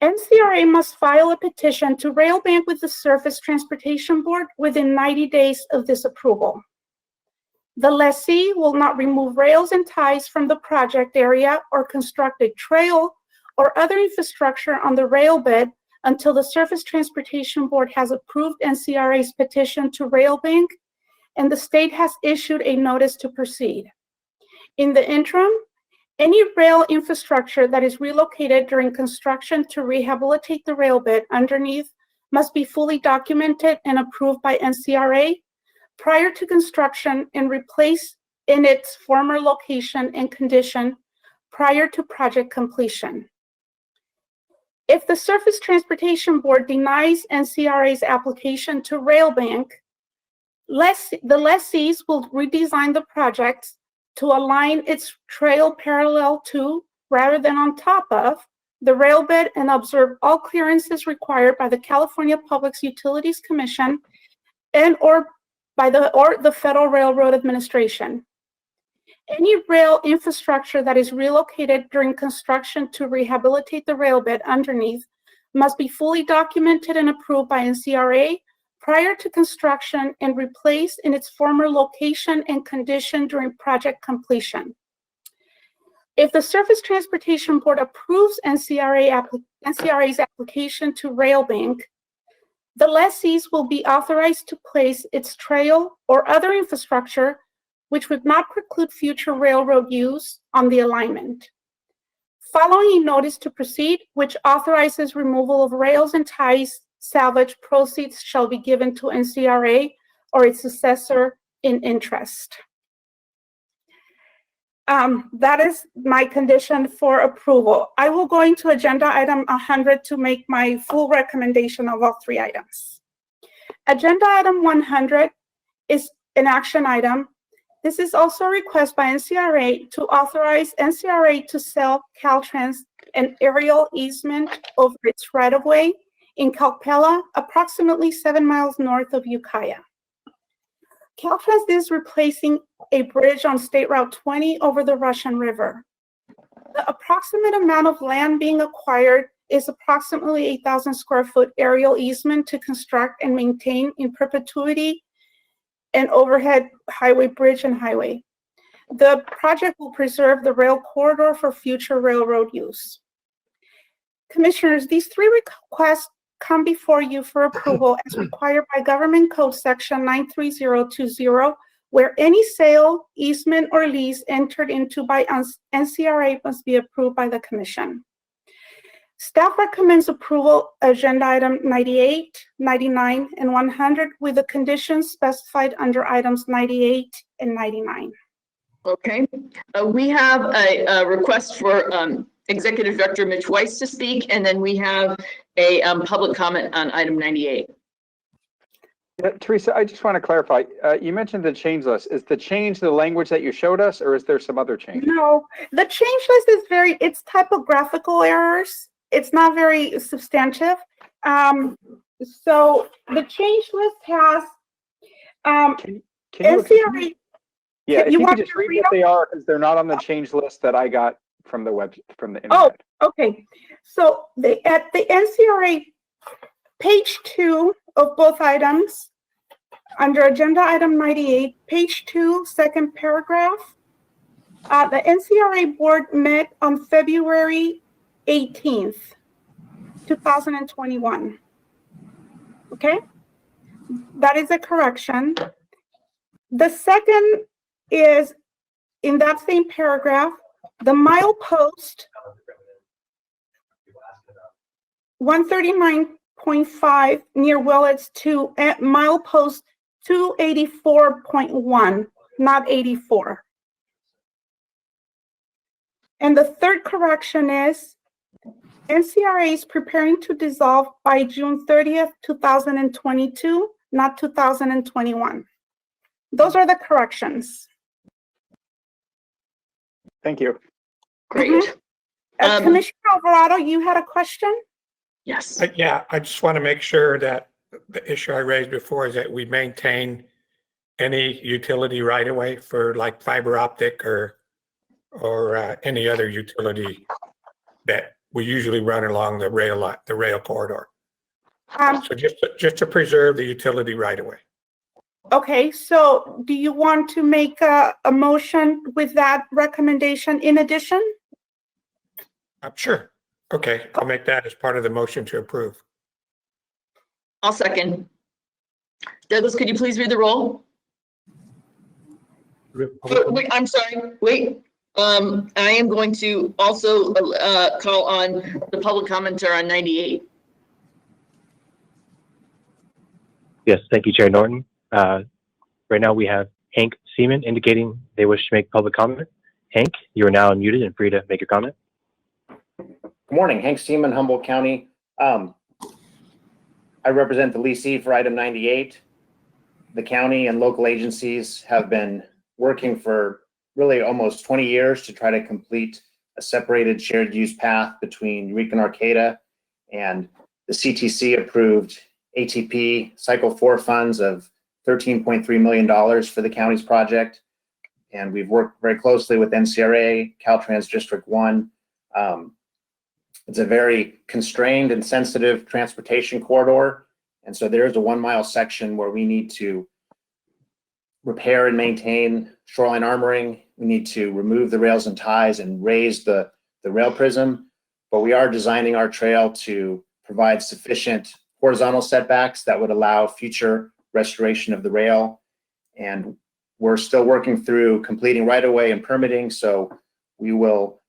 NCRA must file a petition to rail bank with the Surface Transportation Board within 90 days of this approval. The lessee will not remove rails and ties from the project area or construct a trail or other infrastructure on the rail bed until the Surface Transportation Board has approved NCRA's petition to rail bank and the state has issued a notice to proceed. In the interim, any rail infrastructure that is relocated during construction to rehabilitate the rail bed underneath must be fully documented and approved by NCRA prior to construction and replaced in its former location and condition prior to project completion. If the Surface Transportation Board denies NCRA's application to rail bank, the lessees will redesign the project to align its trail parallel to, rather than on top of, the rail bed and observe all clearances required by the California Public Utilities Commission and or the Federal Railroad Administration. Any rail infrastructure that is relocated during construction to rehabilitate the rail bed underneath must be fully documented and approved by NCRA prior to construction and replaced in its former location and condition during project completion. If the Surface Transportation Board approves NCRA's application to rail bank, the lessees will be authorized to place its trail or other infrastructure which would not preclude future railroad use on the alignment. Following a notice to proceed, which authorizes removal of rails and ties, salvage proceeds shall be given to NCRA or its successor in interest. That is my condition for approval. I will go into agenda item 100 to make my full recommendation of all three items. Agenda item 100 is an action item. This is also a request by NCRA to authorize NCRA to sell Caltrans an aerial easement over its right-of-way in Calpella, approximately 7 miles north of Ukiah. Caltrans is replacing a bridge on State Route 20 over the Russian River. The approximate amount of land being acquired is approximately 8,000 square foot aerial easement to construct and maintain in perpetuity an overhead highway bridge and highway. The project will preserve the rail corridor for future railroad use. Commissioners, these three requests come before you for approval as required by Government Code Section 93020, where any sale, easement, or lease entered into by NCRA must be approved by the Commission. Staff recommends approval of Agenda Item 98, 99, and 100 with the conditions specified under items 98 and 99. Okay, we have a request for Executive Director Mitch Weiss to speak, and then we have a public comment on item 98. Teresa, I just want to clarify. You mentioned the change list. Is the change the language that you showed us, or is there some other change? No, the change list is it's typographical errors. It's not very substantive. So the change list has NCRA. Yeah, if you could just read what they are, because they're not on the change list that I got from the internet. Oh, okay. So at the NCRA page 2 of both items, under agenda item 98, page 2, second paragraph, the NCRA board met on February 18th, 2021. Okay, that is a correction. The second is in that same paragraph, the milepost 139.5 near Willets to milepost 284.1, not 84. And the third correction is NCRA is preparing to dissolve by June 30th, 2022, not 2021. Those are the corrections. Thank you. Great. Commissioner Alvarado, you had a question? Yes. Yeah, I just want to make sure that the issue I raised before is that we maintain any utility right of way for like fiber optic or any other utility that we usually run along the rail corridor. So just to preserve the utility right of way. Okay, so do you want to make a motion with that recommendation in addition? Sure. Okay, I'll make that as part of the motion to approve. I'll second. Douglas, could you please read the roll? Wait, I'm sorry, wait. I am going to also call on the public commenter on 98. Yes, thank you, Chair Norton. Right now we have Hank Seaman indicating they wish to make public comment. Hank, you are now unmuted and free to make your comment. Good morning, Hank Seaman, Humboldt County. I represent the leasee for item 98. The county and local agencies have been working for really almost 20 years to try to complete a separated shared use path between Eureka and Arcata, and the CTC approved ATP Cycle 4 funds of $13.3 million for the county's project. And we've worked very closely with NCRA, Caltrans District 1. It's a very constrained and sensitive transportation corridor. And so there is a 1 mile section where we need to repair and maintain shoreline armoring. We need to remove the rails and ties and raise the rail prism. But we are designing our trail to provide sufficient horizontal setbacks that would allow future restoration of the rail. And we're still working through completing right-of-way and permitting. So we will,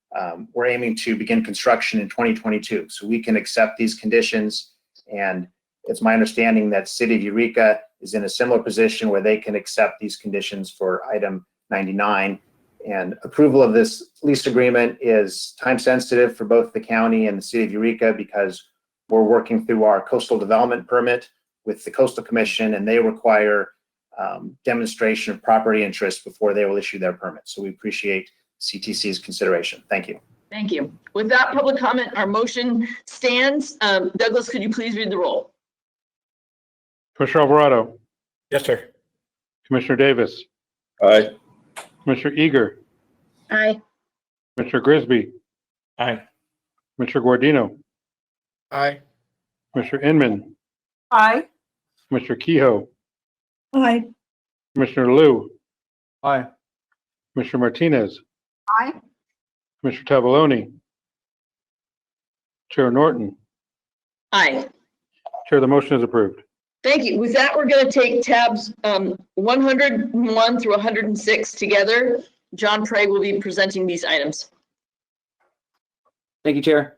we're aiming to begin construction in 2022. So we can accept these conditions. And it's my understanding that City of Eureka is in a similar position where they can accept these conditions for item 99. And approval of this lease agreement is time sensitive for both the county and the City of Eureka because we're working through our coastal development permit with the Coastal Commission, and they require demonstration of property interest before they will issue their permit. So we appreciate CTC's consideration. Thank you. Thank you. With that public comment, our motion stands. Douglas, could you please read the roll? Commissioner Alvarado. Yes, sir. Commissioner Davis, Aye. Commissioner Eager, Aye. Commissioner Grisby, Aye. Commissioner Guardino, Aye. Commissioner Inman, Aye. Commissioner Kehoe, Aye. Commissioner Liu, Aye. Commissioner Martinez, Aye. Commissioner Tavaloni, Chair Norton. Aye. Chair, the motion is approved. Thank you. With that, we're going to take tabs 101 through 106 together. John Prague will be presenting these items. Thank you, Chair.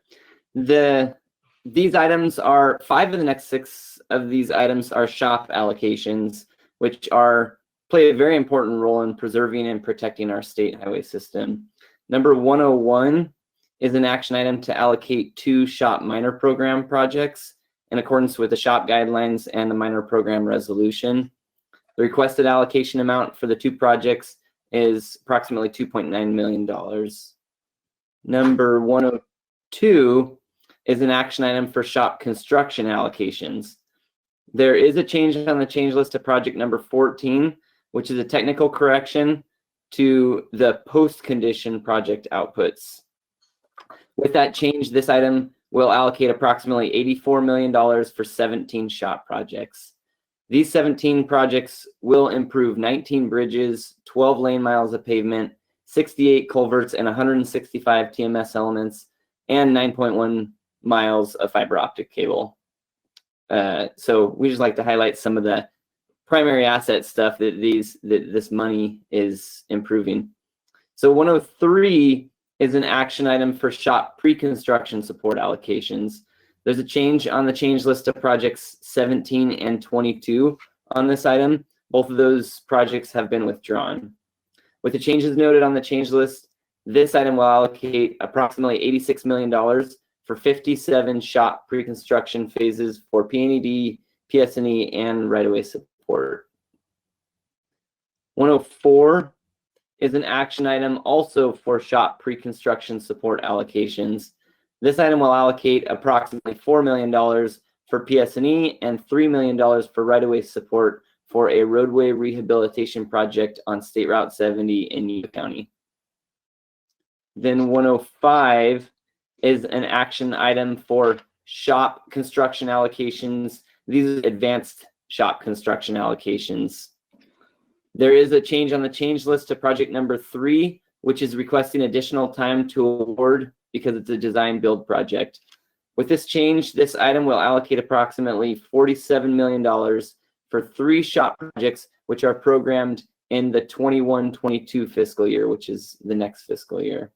These items are 5 of the next 6 of these items are SHOPP allocations, which play a very important role in preserving and protecting our state highway system. Number 101 is an action item to allocate 2 SHOPP minor program projects in accordance with the SHOPP guidelines and the minor program resolution. The requested allocation amount for the 2 projects is approximately $2.9 million. Number 102 is an action item for SHOPP construction allocations. There is a change on the change list to project number 14, which is a technical correction to the post-condition project outputs. With that change, this item will allocate approximately $84 million for 17 SHOPP projects. These 17 projects will improve 19 bridges, 12 lane miles of pavement, 68 culverts, and 165 TMS elements, and 9.1 miles of fiber optic cable. So we just like to highlight some of the primary asset stuff that this money is improving. So 103 is an action item for SHOPP pre-construction support allocations. There's a change on the change list of projects 17 and 22 on this item. Both of those projects have been withdrawn. With the changes noted on the change list, this item will allocate approximately $86 million for 57 SHOPP pre-construction phases for PNED, PS&E, and right-of-way support. 104 is an action item also for SHOPP pre-construction support allocations. This item will allocate approximately $4 million for PS&E and $3 million for right-of-way support for a roadway rehabilitation project on State Route 70 in Yuba County. Then 105 is an action item for SHOPP construction allocations. These are advanced SHOPP construction allocations. There is a change on the change list to project number 3, which is requesting additional time to award because it's a design build project. With this change, this item will allocate approximately $47 million for 3 SHOPP projects, which are programmed in the 21-22 fiscal year, which is the next fiscal year.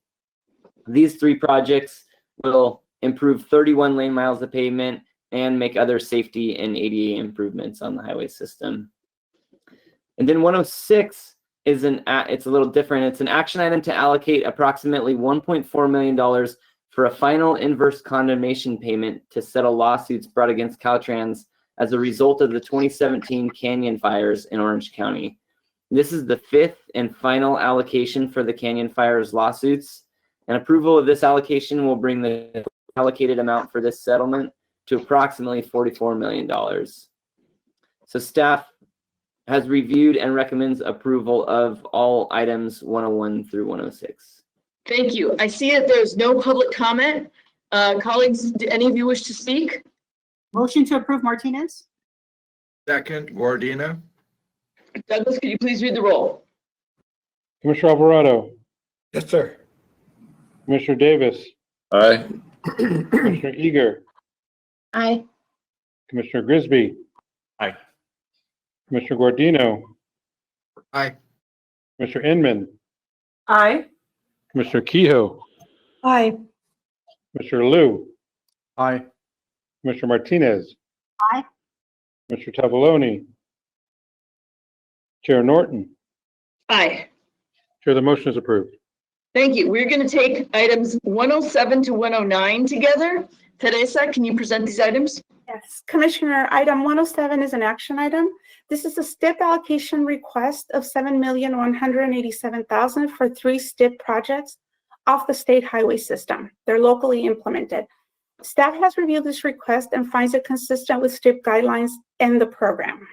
These 3 projects will improve 31 lane miles of pavement and make other safety and ADA improvements on the highway system. And then 106 is it's a little different. It's an action item to allocate approximately $1.4 million for a final inverse condemnation payment to settle lawsuits brought against Caltrans as a result of the 2017 Canyon fires in Orange County. This is the 5th and final allocation for the Canyon fires lawsuits, and approval of this allocation will bring the allocated amount for this settlement to approximately $44 million. So staff has reviewed and recommends approval of all items 101 through 106. Thank you. I see that there's no public comment. Colleagues, do any of you wish to speak? Motion to approve Martinez? Second, Guardino. Douglas, could you please read the roll? Commissioner Alvarado, Yes, sir. Commissioner Davis, Aye. Commissioner Eager, Aye. Commissioner Grisby, Aye. Commissioner Guardino, Aye. Commissioner Inman, Aye. Commissioner Kehoe, Aye. Commissioner Liu, Aye. Commissioner Martinez, Aye. Commissioner Tavaloni, Chair Norton. Aye. Chair, the motion is approved. Thank you. We're going to take items 107 to 109 together. Teresa, can you present these items? Yes, Commissioner, item 107 is an action item. This is a STIP allocation request of $7,187,000 for 3 STIP projects off the state highway system. They're locally implemented. Staff has reviewed this request and finds it consistent with STIP guidelines and the program.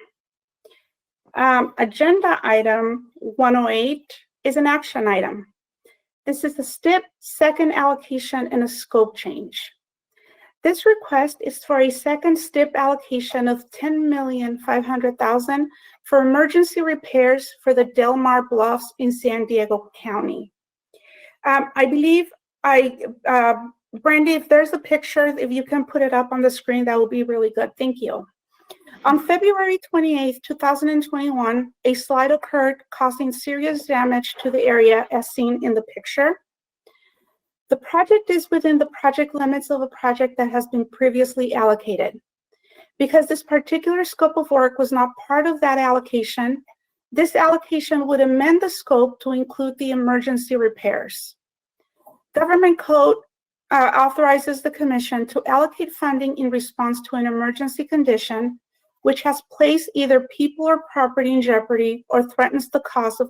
Agenda item 108 is an action item. This is the STIP second allocation and a scope change. This request is for a second STIP allocation of $10,500,000 for emergency repairs for the Del Mar Bluffs in San Diego County. I believe Brandy, if there's a picture, if you can put it up on the screen, that would be really good. Thank you. On February 28th, 2021, a slide occurred causing serious damage to the area as seen in the picture. The project is within the project limits of a project that has been previously allocated. Because this particular scope of work was not part of that allocation, this allocation would amend the scope to include the emergency repairs. Government Code authorizes the Commission to allocate funding in response to an emergency condition which has placed either people or property in jeopardy or threatens the cause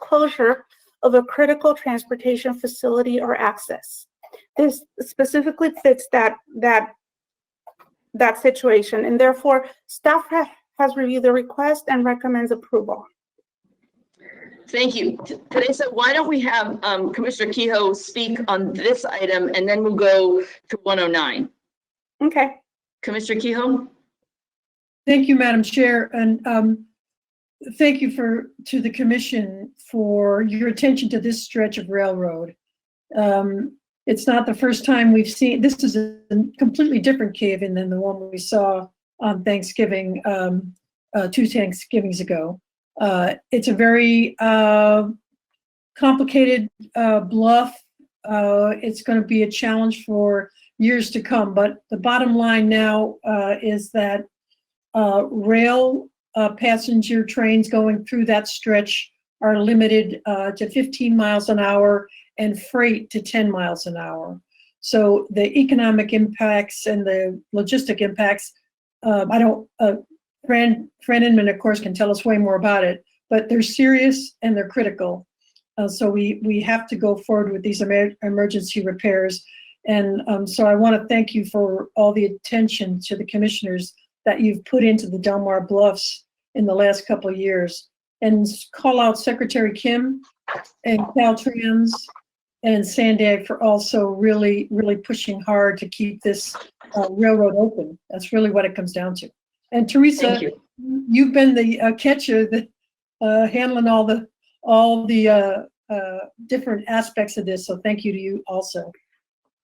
closure of a critical transportation facility or access. This specifically fits that situation, and therefore staff has reviewed the request and recommends approval. Thank you. Teresa, why don't we have Commissioner Kehoe speak on this item, and then we'll go to 109. Okay. Commissioner Kehoe? Thank you, Madam Chair, and thank you to the Commission for your attention to this stretch of railroad. It's not the first time we've seen, this is a completely different cave-in than the one we saw on Thanksgiving, 2 Thanksgivings ago. It's a very complicated bluff. It's going to be a challenge for years to come, but the bottom line now is that rail passenger trains going through that stretch are limited to 15 miles an hour and freight to 10 miles an hour. So the economic impacts and the logistic impacts, Fran Inman, of course, can tell us way more about it, but they're serious and they're critical. So we have to go forward with these emergency repairs. And so I want to thank you for all the attention to the commissioners that you've put into the Del Mar Bluffs in the last couple of years, and call out Secretary Kim and Caltrans and Sandag for also really, really pushing hard to keep this railroad open. That's really what it comes down to. And Teresa, you've been the catcher that handling all the different aspects of this. So thank you to you also.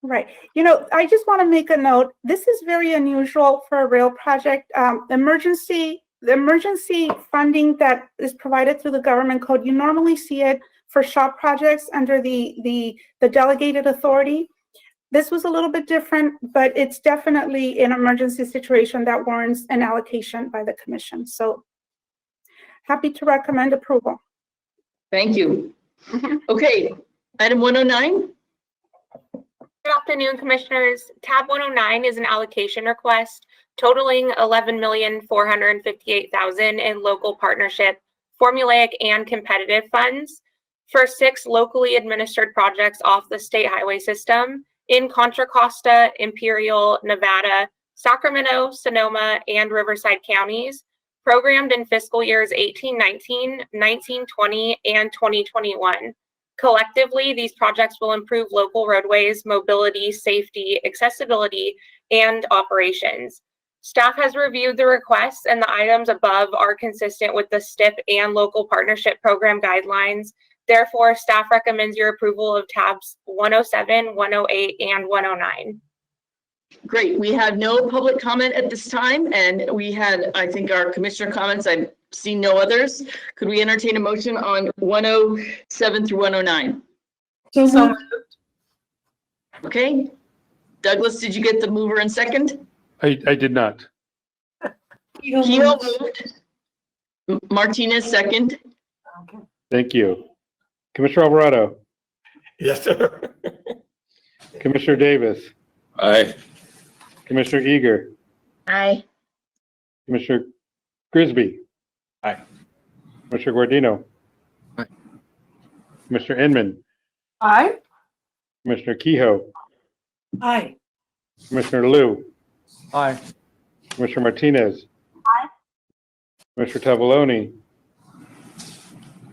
Right. You know, I just want to make a note. This is very unusual for a rail project. The emergency funding that is provided through the government code, you normally see it for SHOPP projects under the delegated authority. This was a little bit different, but it's definitely an emergency situation that warrants an allocation by the commission. So happy to recommend approval. Thank you. Okay, item 109. Good afternoon, Commissioners. Tab 109 is an allocation request totaling $11,458,000 in local partnership, formulaic, and competitive funds for 6 locally administered projects off the state highway system in Contra Costa, Imperial, Nevada, Sacramento, Sonoma, and Riverside counties, programmed in fiscal years 1819, 1920, and 2021. Collectively, these projects will improve local roadways, mobility, safety, accessibility, and operations. Staff has reviewed the requests, and the items above are consistent with the STIP and local partnership program guidelines. Therefore, staff recommends your approval of tabs 107, 108, and 109. Great. We had no public comment at this time, and we had, I think, our commissioner comments. I've seen no others. Could we entertain a motion on 107 through 109? So moved. Okay. Douglas, did you get the mover and second? I did not. Kehoe moved. Martinez second. Thank you. Commissioner Alvarado. Yes, sir. Commissioner Davis. Aye. Commissioner Eager. Aye. Commissioner Grisby. Aye. Commissioner Guardino. Aye. Commissioner Inman. Aye. Commissioner Kehoe. Aye. Commissioner Liu. Aye. Commissioner Martinez. Aye. Commissioner Tavaloni,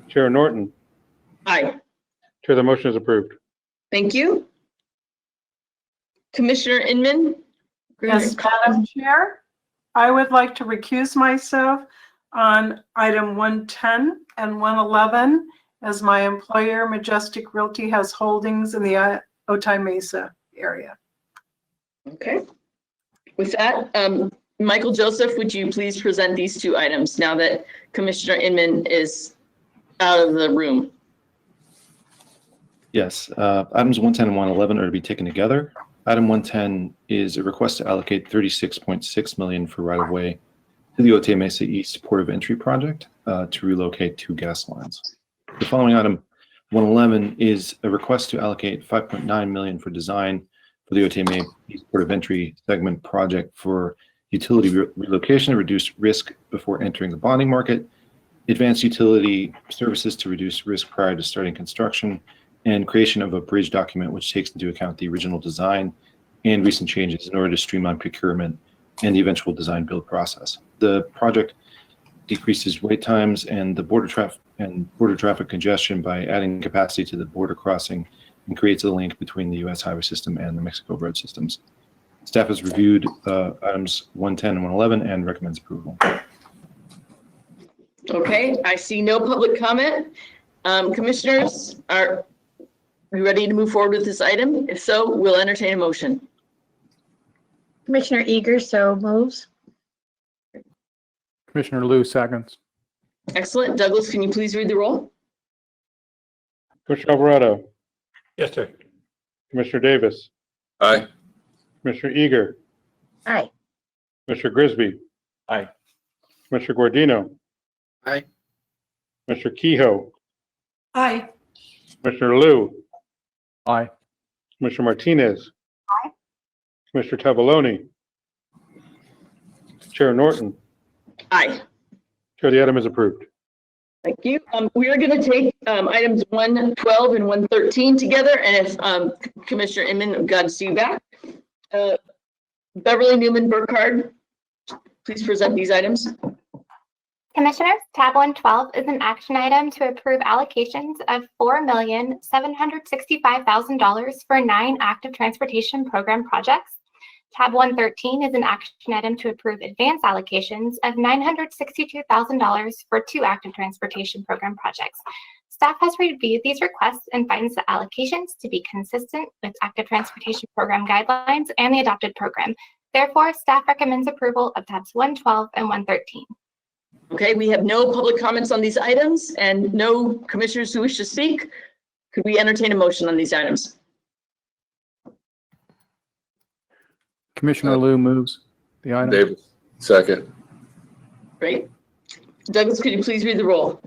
Chair Norton. Aye. Chair, the motion is approved. Thank you. Commissioner Inman? Yes, Madam Chair, I would like to recuse myself on item 110 and 111 as my employer, Majestic Realty, has holdings in the Otay Mesa area. Okay. With that, Michael Joseph, would you please present these two items now that Commissioner Inman is out of the room? Yes, items 110 and 111 are to be taken together. Item 110 is a request to allocate $36.6 million for right-of-way to the Otay Mesa East Port of Entry project to relocate 2 gas lines. The following item, 111, is a request to allocate $5.9 million for design for the Otay Mesa East Port of Entry segment project for utility relocation to reduce risk before entering the bonding market, advanced utility services to reduce risk prior to starting construction, and creation of a bridge document which takes into account the original design and recent changes in order to streamline procurement and the eventual design build process. The project decreases wait times and the border traffic congestion by adding capacity to the border crossing and creates a link between the U.S. highway system and the Mexico road systems. Staff has reviewed items 110 and 111 and recommends approval. Okay, I see no public comment. Commissioners, are we ready to move forward with this item? If so, we'll entertain a motion. Commissioner Eager so moves. Commissioner Liu seconds. Excellent. Douglas, can you please read the roll? Commissioner Alvarado, Yes, sir. Commissioner Davis, Aye. Commissioner Eager, Aye. Commissioner Grisby. Aye. Commissioner Guardino, Aye. Commissioner Kehoe, Aye. Commissioner Liu, Aye. Commissioner Martinez. Aye. Commissioner Tavaloni, Chair Norton. Aye. Chair, the item is approved. Thank you. We are going to take items 112 and 113 together, and if Commissioner Inman, glad to see you back. Beverly Newman Burkhardt, please present these items. Commissioners, tab 112 is an action item to approve allocations of $4,765,000 for 9 active transportation program projects. Tab 113 is an action item to approve advance allocations of $962,000 for 2 active transportation program projects. Staff has reviewed these requests and finds the allocations to be consistent with active transportation program guidelines and the adopted program. Therefore, staff recommends approval of tabs 112 and 113. Okay, we have no public comments on these items and no commissioners who wish to speak. Could we entertain a motion on these items? Commissioner Liu moves the item. Davis, second. Great. Douglas, could you please read the roll?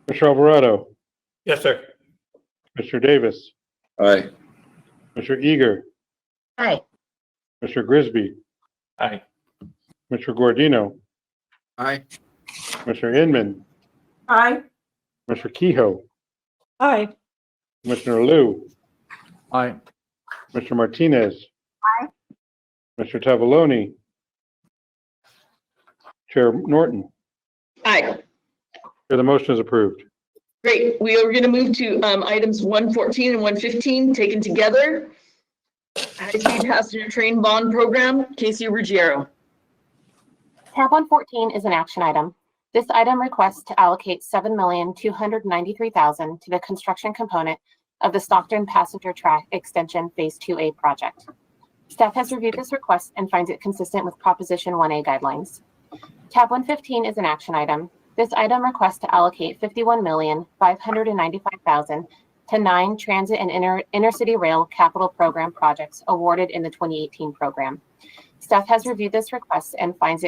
Commissioner Alvarado, Yes, sir. Commissioner Davis, Aye. Commissioner Eager, Aye. Commissioner Grisby, Aye. Commissioner Guardino, Aye. Commissioner Inman, Aye. Commissioner Kehoe, Aye. Commissioner Liu, Aye. Commissioner Martinez. Aye. Commissioner Tavaloni, Chair Norton. Aye. Chair, the motion is approved. Great. We are going to move to items 114 and 115 taken together. High-speed passenger train bond program. Casey Ruggiero. Tab 114 is an action item. This item requests to allocate $7,293,000 to the construction component of the Stockton Passenger Track Extension Phase 2A project. Staff has reviewed this request and finds it consistent with Proposition 1A guidelines. Tab 115 is an action item. This item requests to allocate $51,595,000 to 9 transit and intercity rail capital program projects awarded in the 2018 program. Staff has reviewed this request and finds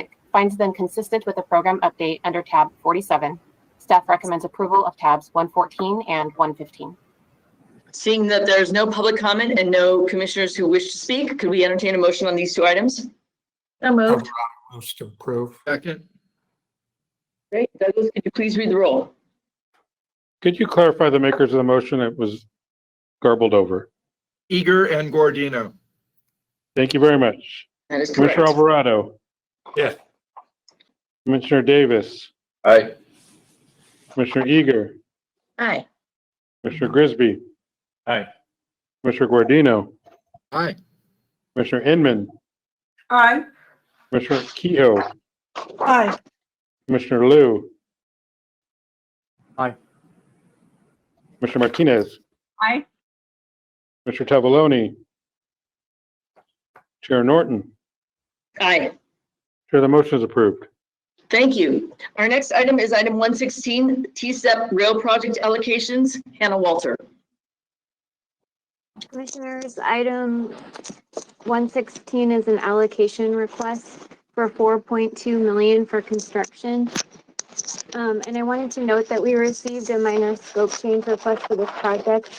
them consistent with the program update under tab 47. Staff recommends approval of tabs 114 and 115. Seeing that there's no public comment and no commissioners who wish to speak, could we entertain a motion on these 2 items? So moved. Moves to approve. Second. Great. Douglas, could you please read the roll? Could you clarify the makers of the motion? It was garbled over. Eager and Guardino. Thank you very much. That is correct. Commissioner Alvarado, Yes. Commissioner Davis, Aye. Commissioner Eager, Aye. Commissioner Grisby, Aye. Commissioner Guardino, Aye. Commissioner Inman, Aye. Commissioner Kehoe, Aye. Commissioner Liu, Aye. Commissioner Martinez, Aye. Commissioner Tavaloni, Chair Norton. Aye. Chair, the motion is approved. Thank you. Our next item is item 116, TSEP rail project allocations. Hannah Walter. Commissioners, item 116 is an allocation request for 4.2 million for construction. And I wanted to note that we received a minor scope change request for this project.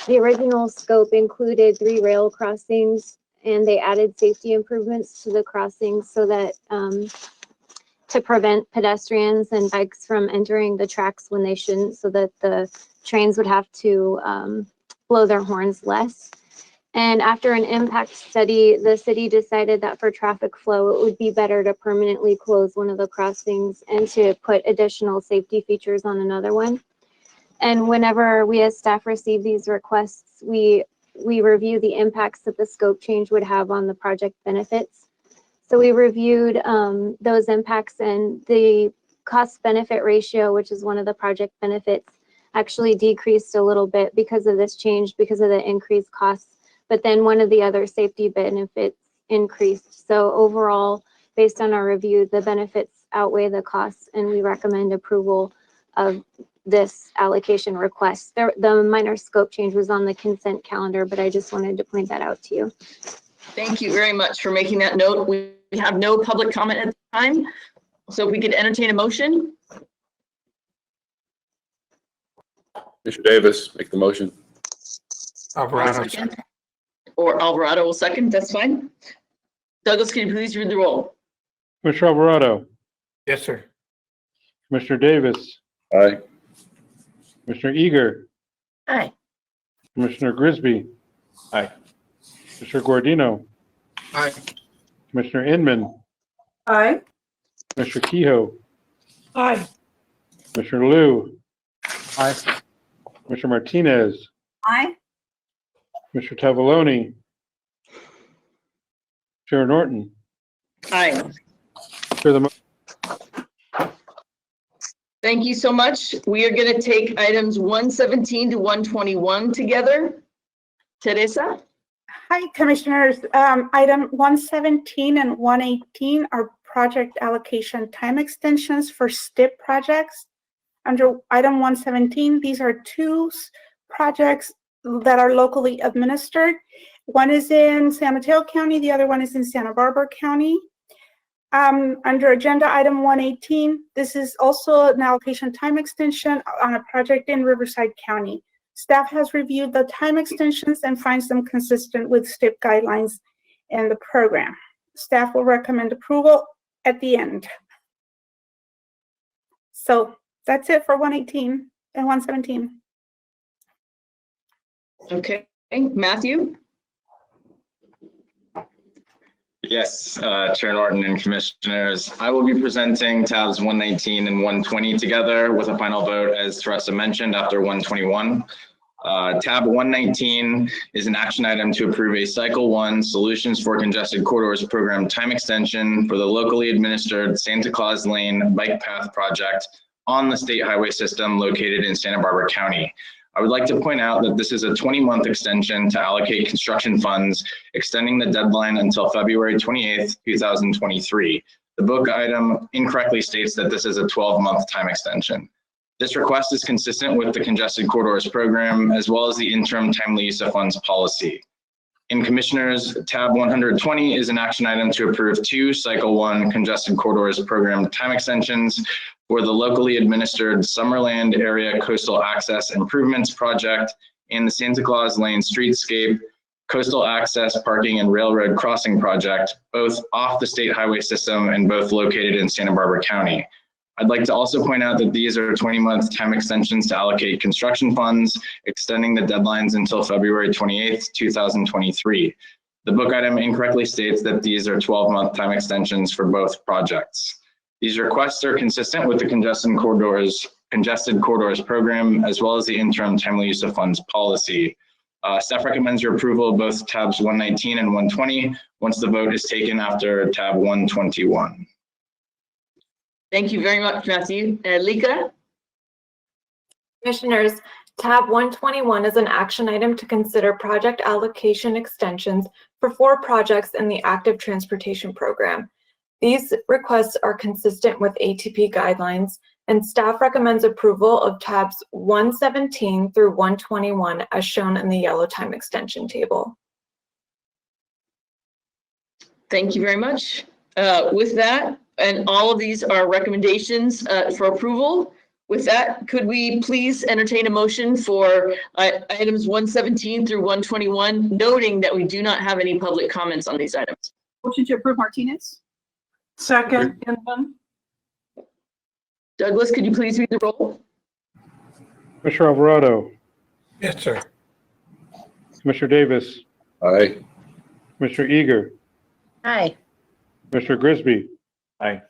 The original scope included 3 rail crossings, and they added safety improvements to the crossings so that to prevent pedestrians and bikes from entering the tracks when they shouldn't, so that the trains would have to blow their horns less. And after an impact study, the city decided that for traffic flow, it would be better to permanently close one of the crossings and to put additional safety features on another one. And whenever we as staff receive these requests, we review the impacts that the scope change would have on the project benefits. So we reviewed those impacts, and the cost benefit ratio, which is one of the project benefits, actually decreased a little bit because of this change, because of the increased costs. But then one of the other safety benefits increased. So overall, based on our review, the benefits outweigh the costs, and we recommend approval of this allocation request. The minor scope change was on the consent calendar, but I just wanted to point that out to you. Thank you very much for making that note. We have no public comment at the time. So if we could entertain a motion. Commissioner Davis, make the motion. Alvarado. Or Alvarado will second, that's fine. Douglas, can you please read the roll? Commissioner Alvarado, Yes, sir. Commissioner Davis, Aye. Commissioner Eager, Aye. Commissioner Grisby, Aye. Commissioner Guardino, Aye. Commissioner Inman, Aye. Commissioner Kehoe, Aye. Commissioner Liu, Aye. Commissioner Martinez, Aye. Commissioner Tavaloni, Chair Norton. Aye. Chair, the Thank you so much. We are going to take items 117 to 121 together. Teresa? Hi, Commissioners. Item 117 and 118 are project allocation time extensions for STIP projects. Under item 117, these are 2 projects that are locally administered. One is in San Mateo County, the other one is in Santa Barbara County. Under agenda item 118, this is also an allocation time extension on a project in Riverside County. Staff has reviewed the time extensions and finds them consistent with STIP guidelines and the program. Staff will recommend approval at the end. So that's it for 118 and 117. Okay, Matthew? Yes, Chair Norton and Commissioners, I will be presenting tabs 119 and 120 together with a final vote, as Teresa mentioned, after 121. Tab 119 is an action item to approve a Cycle 1 Solutions for Congested Corridors program time extension for the locally administered Santa Claus Lane Bike Path project on the state highway system located in Santa Barbara County. I would like to point out that this is a 20-month extension to allocate construction funds, extending the deadline until February 28th, 2023. The book item incorrectly states that this is a 12-month time extension. This request is consistent with the Congested Corridors program, as well as the interim timely use of funds policy. In Commissioners, tab 120 is an action item to approve 2 Cycle 1 Congested Corridors program time extensions for the locally administered Summerland Area Coastal Access Improvements Project and the Santa Claus Lane Streetscape Coastal Access Parking and Railroad Crossing Project, both off the state highway system and both located in Santa Barbara County. I'd like to also point out that these are 20-month time extensions to allocate construction funds, extending the deadlines until February 28th, 2023. The book item incorrectly states that these are 12-month time extensions for both projects. These requests are consistent with the congested corridors program, as well as the interim timely use of funds policy. Staff recommends your approval of both tabs 119 and 120 once the vote is taken after tab 121. Thank you very much, Matthew. Lika? Commissioners, tab 121 is an action item to consider project allocation extensions for 4 projects in the active transportation program. These requests are consistent with ATP guidelines, and staff recommends approval of tabs 117 through 121 as shown in the yellow time extension table. Thank you very much. With that, and all of these are recommendations for approval. With that, could we please entertain a motion for items 117 through 121, noting that we do not have any public comments on these items? Motion to approve Martinez? Second, Inman. Douglas, could you please read the roll? Commissioner Alvarado, Yes, sir. Commissioner Davis, Aye. Commissioner Eager, Aye. Commissioner Grisby, Aye.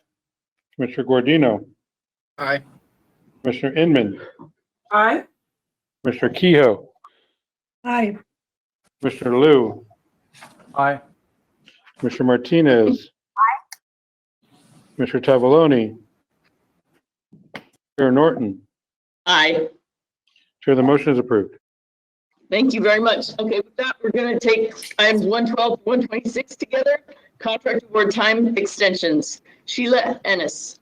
Commissioner Guardino, Aye. Commissioner Inman, Aye. Commissioner Kehoe, Aye. Commissioner Liu, Aye. Commissioner Martinez, Commissioner Tavaloni, Chair Norton. Aye. Chair, the motion is approved. Thank you very much. Okay, with that, we're going to take items 112 to 126 together. Contract award time extensions. Sheila Ennis.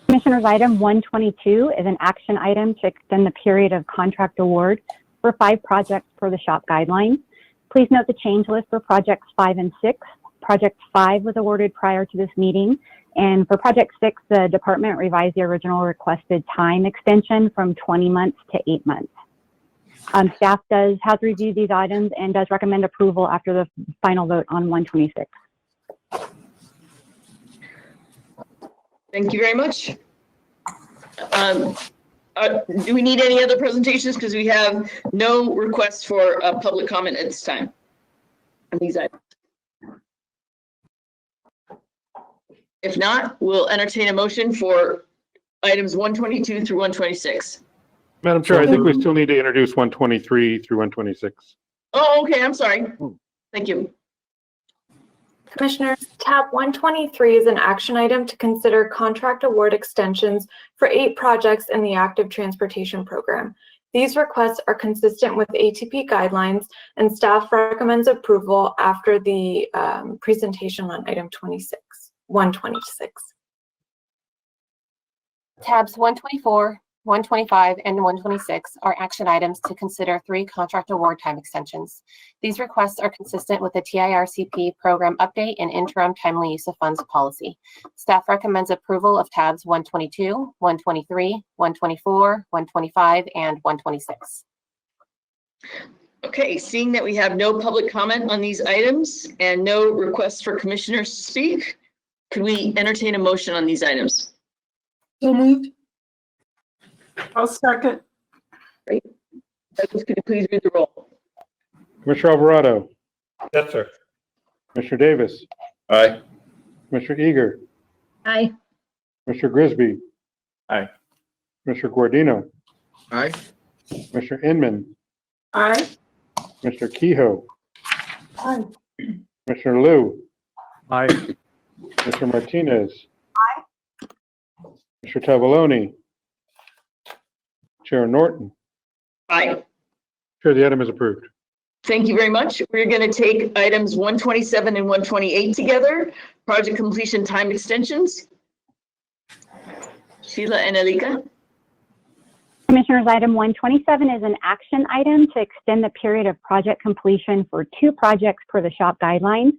Commissioners, item 122 is an action item to extend the period of contract award for 5 projects per the SHOPP guidelines. Please note the change list for projects 5 and 6. Project 5 was awarded prior to this meeting, and for project 6, the department revised the original requested time extension from 20 months to 8 months. Staff has reviewed these items and does recommend approval after the final vote on 126. Thank you very much. Do we need any other presentations? Because we have no requests for public comment at this time on these items. If not, we'll entertain a motion for items 122 through 126. Madam Chair, I think we still need to introduce 123 through 126. Oh, okay, I'm sorry. Thank you. Commissioners, tab 123 is an action item to consider contract award extensions for 8 projects in the active transportation program. These requests are consistent with ATP guidelines, and staff recommends approval after the presentation on item 126. Tabs 124, 125, and 126 are action items to consider 3 contract award time extensions. These requests are consistent with the TIRCP program update and interim timely use of funds policy. Staff recommends approval of tabs 122, 123, 124, 125, and 126. Okay, seeing that we have no public comment on these items and no requests for commissioners to speak, could we entertain a motion on these items? So moved. I'll second. Great. Douglas, could you please read the roll? Commissioner Alvarado, Yes, sir. Commissioner Davis, Aye. Commissioner Eager, Aye. Commissioner Grisby, Aye. Commissioner Guardino, Aye. Commissioner Inman, Aye. Commissioner Kehoe, Aye. Commissioner Liu, Aye. Commissioner Martinez, Commissioner Tavaloni, Chair Norton. Aye. Chair, the item is approved. Thank you very much. We're going to take items 127 and 128 together, project completion time extensions. Sheila and Alika. Commissioners, item 127 is an action item to extend the period of project completion for 2 projects per the SHOPP guidelines.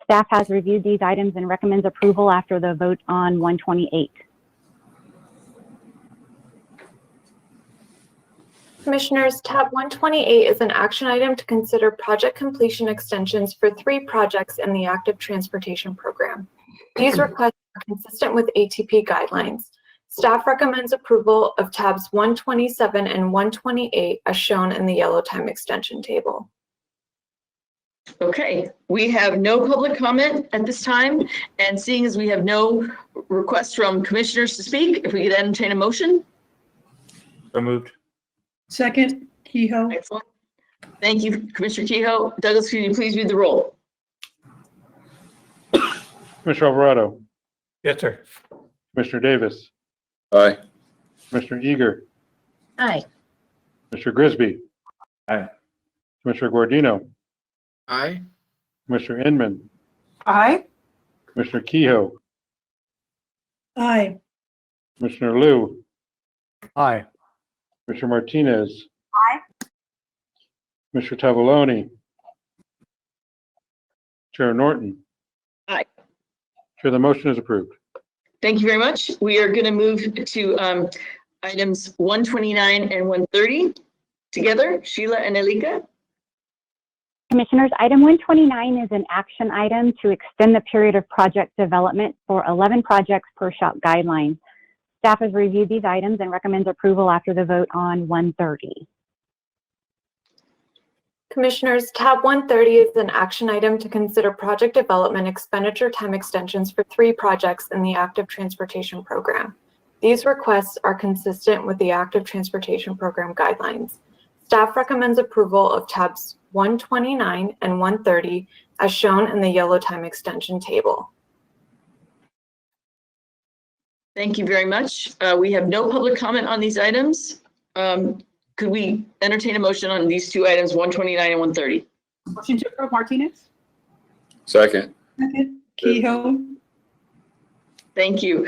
Staff has reviewed these items and recommends approval after the vote on 128. Commissioners, tab 128 is an action item to consider project completion extensions for 3 projects in the active transportation program. These requests are consistent with ATP guidelines. Staff recommends approval of tabs 127 and 128 as shown in the yellow time extension table. Okay, we have no public comment at this time, and seeing as we have no requests from commissioners to speak, if we could entertain a motion. So moved. Second, Kehoe. Excellent. Thank you, Commissioner Kehoe. Douglas, can you please read the roll? Commissioner Alvarado, Yes, sir. Commissioner Davis, Aye. Commissioner Eager, Aye. Commissioner Grisby, Aye. Commissioner Guardino, Aye. Commissioner Inman, Aye. Commissioner Kehoe, Aye. Commissioner Liu, Aye. Commissioner Martinez, Aye. Commissioner Tavaloni, Chair Norton. Aye. Chair, the motion is approved. Thank you very much. We are going to move to items 129 and 130 together. Sheila and Elika. Commissioners, item 129 is an action item to extend the period of project development for 11 projects per SHOPP guidelines. Staff has reviewed these items and recommends approval after the vote on 130. Commissioners, tab 130 is an action item to consider project development expenditure time extensions for 3 projects in the Active Transportation Program. These requests are consistent with the Active Transportation Program guidelines. Staff recommends approval of tabs 129 and 130 as shown in the yellow time extension table. Thank you very much. We have no public comment on these items. Could we entertain a motion on these 2 items, 129 and 130? Motion to approve Martinez? Second. Second, Kehoe. Thank you.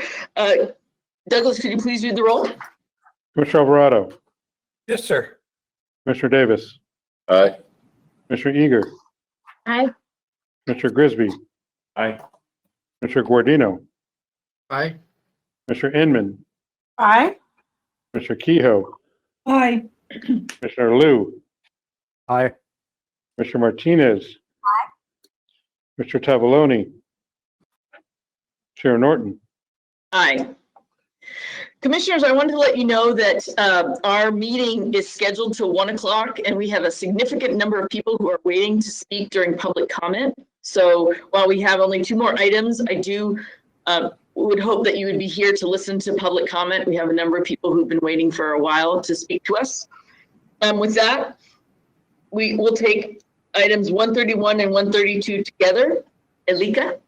Douglas, could you please read the roll? Commissioner Alvarado, Yes, sir. Commissioner Davis, Aye. Commissioner Eager, Aye. Commissioner Grisby, Aye. Commissioner Guardino, Aye. Commissioner Inman, Aye. Commissioner Kehoe, Aye. Commissioner Liu, Aye. Commissioner Martinez, Mr. Tavaloni, Chair Norton. Aye. Commissioners, I wanted to let you know that our meeting is scheduled till 1 o'clock, and we have a significant number of people who are waiting to speak during public comment. So while we have only 2 more items, I do would hope that you would be here to listen to public comment. We have a number of people who've been waiting for a while to speak to us. With that, we will take items 131 and 132 together. Elika?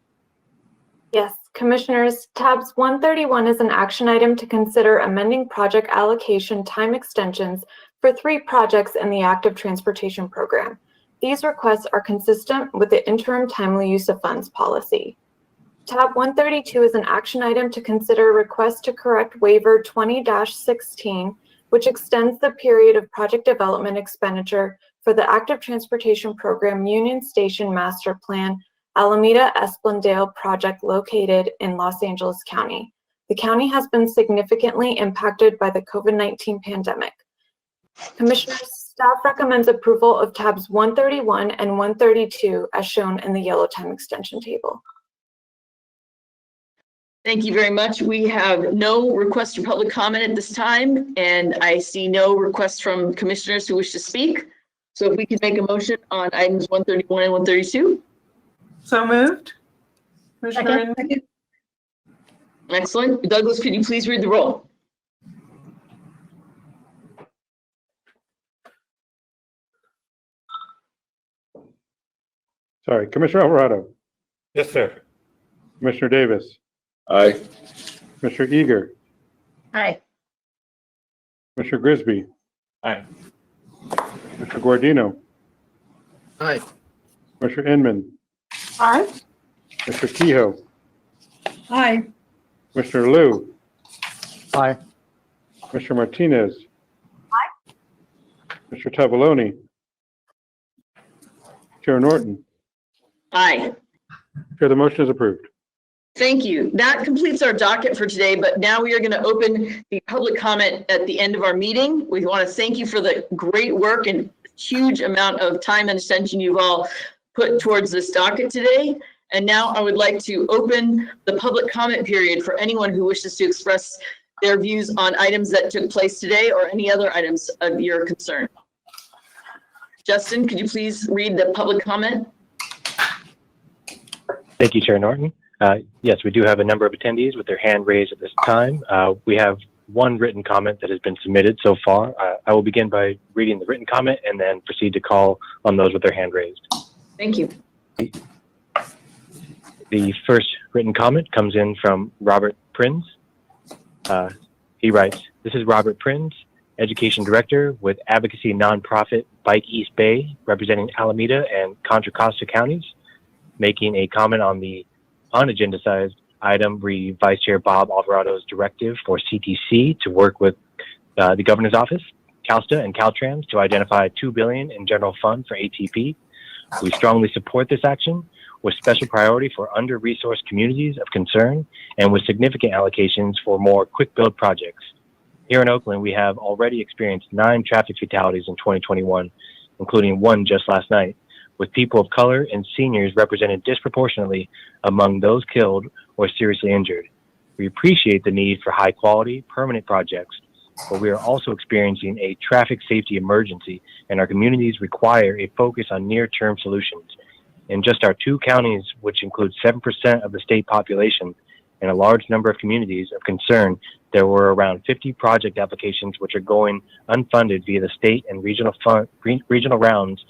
Yes, Commissioners, tabs 131 is an action item to consider amending project allocation time extensions for 3 projects in the Active Transportation Program. These requests are consistent with the interim timely use of funds policy. Tab 132 is an action item to consider request to correct waiver 20-16, which extends the period of project development expenditure for the Active Transportation Program Union Station Master Plan Alameda Esplandale project located in Los Angeles County. The county has been significantly impacted by the COVID-19 pandemic. Commissioners, staff recommends approval of tabs 131 and 132 as shown in the yellow time extension table. Thank you very much. We have no requests for public comment at this time, and I see no requests from commissioners who wish to speak. So if we could make a motion on items 131 and 132. So moved. Commissioner Inman? Second. Excellent. Douglas, could you please read the roll? Sorry, Commissioner Alvarado, Yes, sir. Commissioner Davis, Aye. Commissioner Eager, Aye. Commissioner Grisby, Aye. Mr. Guardino, Aye. Commissioner Inman, Aye. Mr. Kehoe, Aye. Commissioner Liu, Aye. Mr. Martinez, Mr. Tavaloni, Chair Norton. Aye. Chair, the motion is approved. Thank you. That completes our docket for today, but now we are going to open the public comment at the end of our meeting. We want to thank you for the great work and huge amount of time and attention you've all put towards this docket today. And now I would like to open the public comment period for anyone who wishes to express their views on items that took place today or any other items of your concern. Justin, could you please read the public comment Thank you, Chair Norton. Yes, we do have a number of attendees with their hand raised at this time. We have one written comment that has been submitted so far. I will begin by reading the written comment and then proceed to call on those with their hand raised. Thank you. The first written comment comes in from Robert Prins. He writes, "This is Robert Prins, Education Director with advocacy nonprofit Bike East Bay, representing Alameda and Contra Costa counties, making a comment on the unagendized item re Vice Chair Bob Alvarado's directive for CTC to work with the Governor's Office, CalSTA, and Caltrans to identify $2 billion in general fund for ATP. We strongly support this action with special priority for under-resourced communities of concern and with significant allocations for more quick-build projects. Here in Oakland, we have already experienced 9 traffic fatalities in 2021, including one just last night, with people of color and seniors represented disproportionately among those killed or seriously injured. We appreciate the need for high-quality, permanent projects, but we are also experiencing a traffic safety emergency, and our communities require a focus on near-term solutions. In just our 2 counties, which include 7% of the state population and a large number of communities of concern, there were around 50 project applications which are going unfunded via the state and regional rounds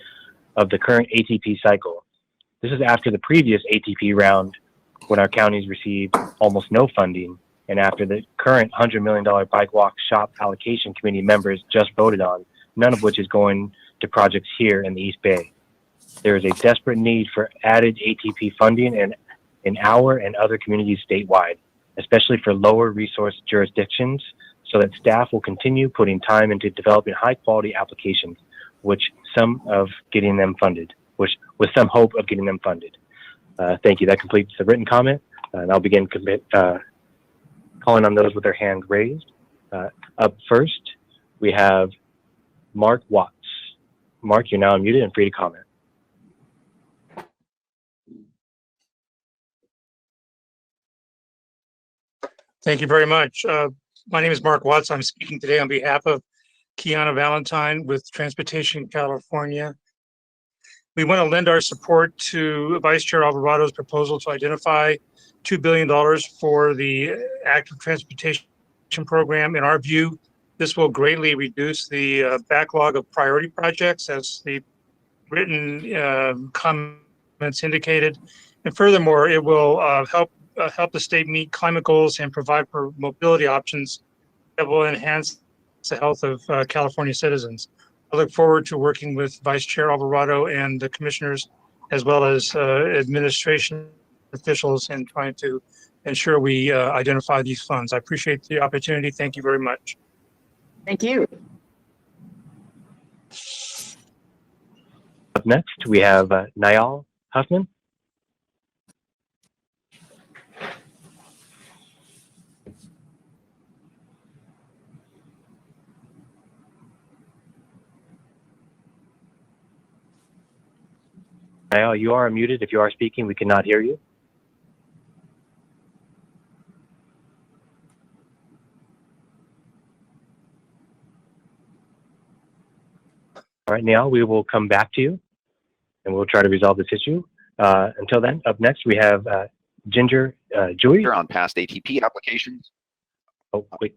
of the current ATP cycle. This is after the previous ATP round when our counties received almost no funding, and after the current $100 million Bike Walk SHOPP allocation committee members just voted on, none of which is going to projects here in the East Bay. There is a desperate need for added ATP funding in our and other communities statewide, especially for lower resource jurisdictions, so that staff will continue putting time into developing high quality applications, with some hope of getting them funded. Thank you. That completes the written comment, and I'll begin calling on those with their hand raised. Up first, we have Mark Watts. Mark, you're now unmuted and free to comment. Thank you very much. My name is Mark Watts. I'm speaking today on behalf of Kiana Valentine with Transportation California. We want to lend our support to Vice Chair Alvarado's proposal to identify $2 billion for the active transportation program. In our view, this will greatly reduce the backlog of priority projects, as the written comments indicated. And furthermore, it will help the state meet climate goals and provide for mobility options that will enhance the health of California citizens. I look forward to working with Vice Chair Alvarado and the commissioners, as well as administration officials, in trying to ensure we identify these funds. I appreciate the opportunity. Thank you very much. Thank you. Up next, we have Niall Huffman. Niall, you are muted. If you are speaking, we cannot hear you. All right, Niall, we will come back to you, and we'll try to resolve this issue. Until then, up next, we have Ginger Joy. On past ATP applications. Oh, wait.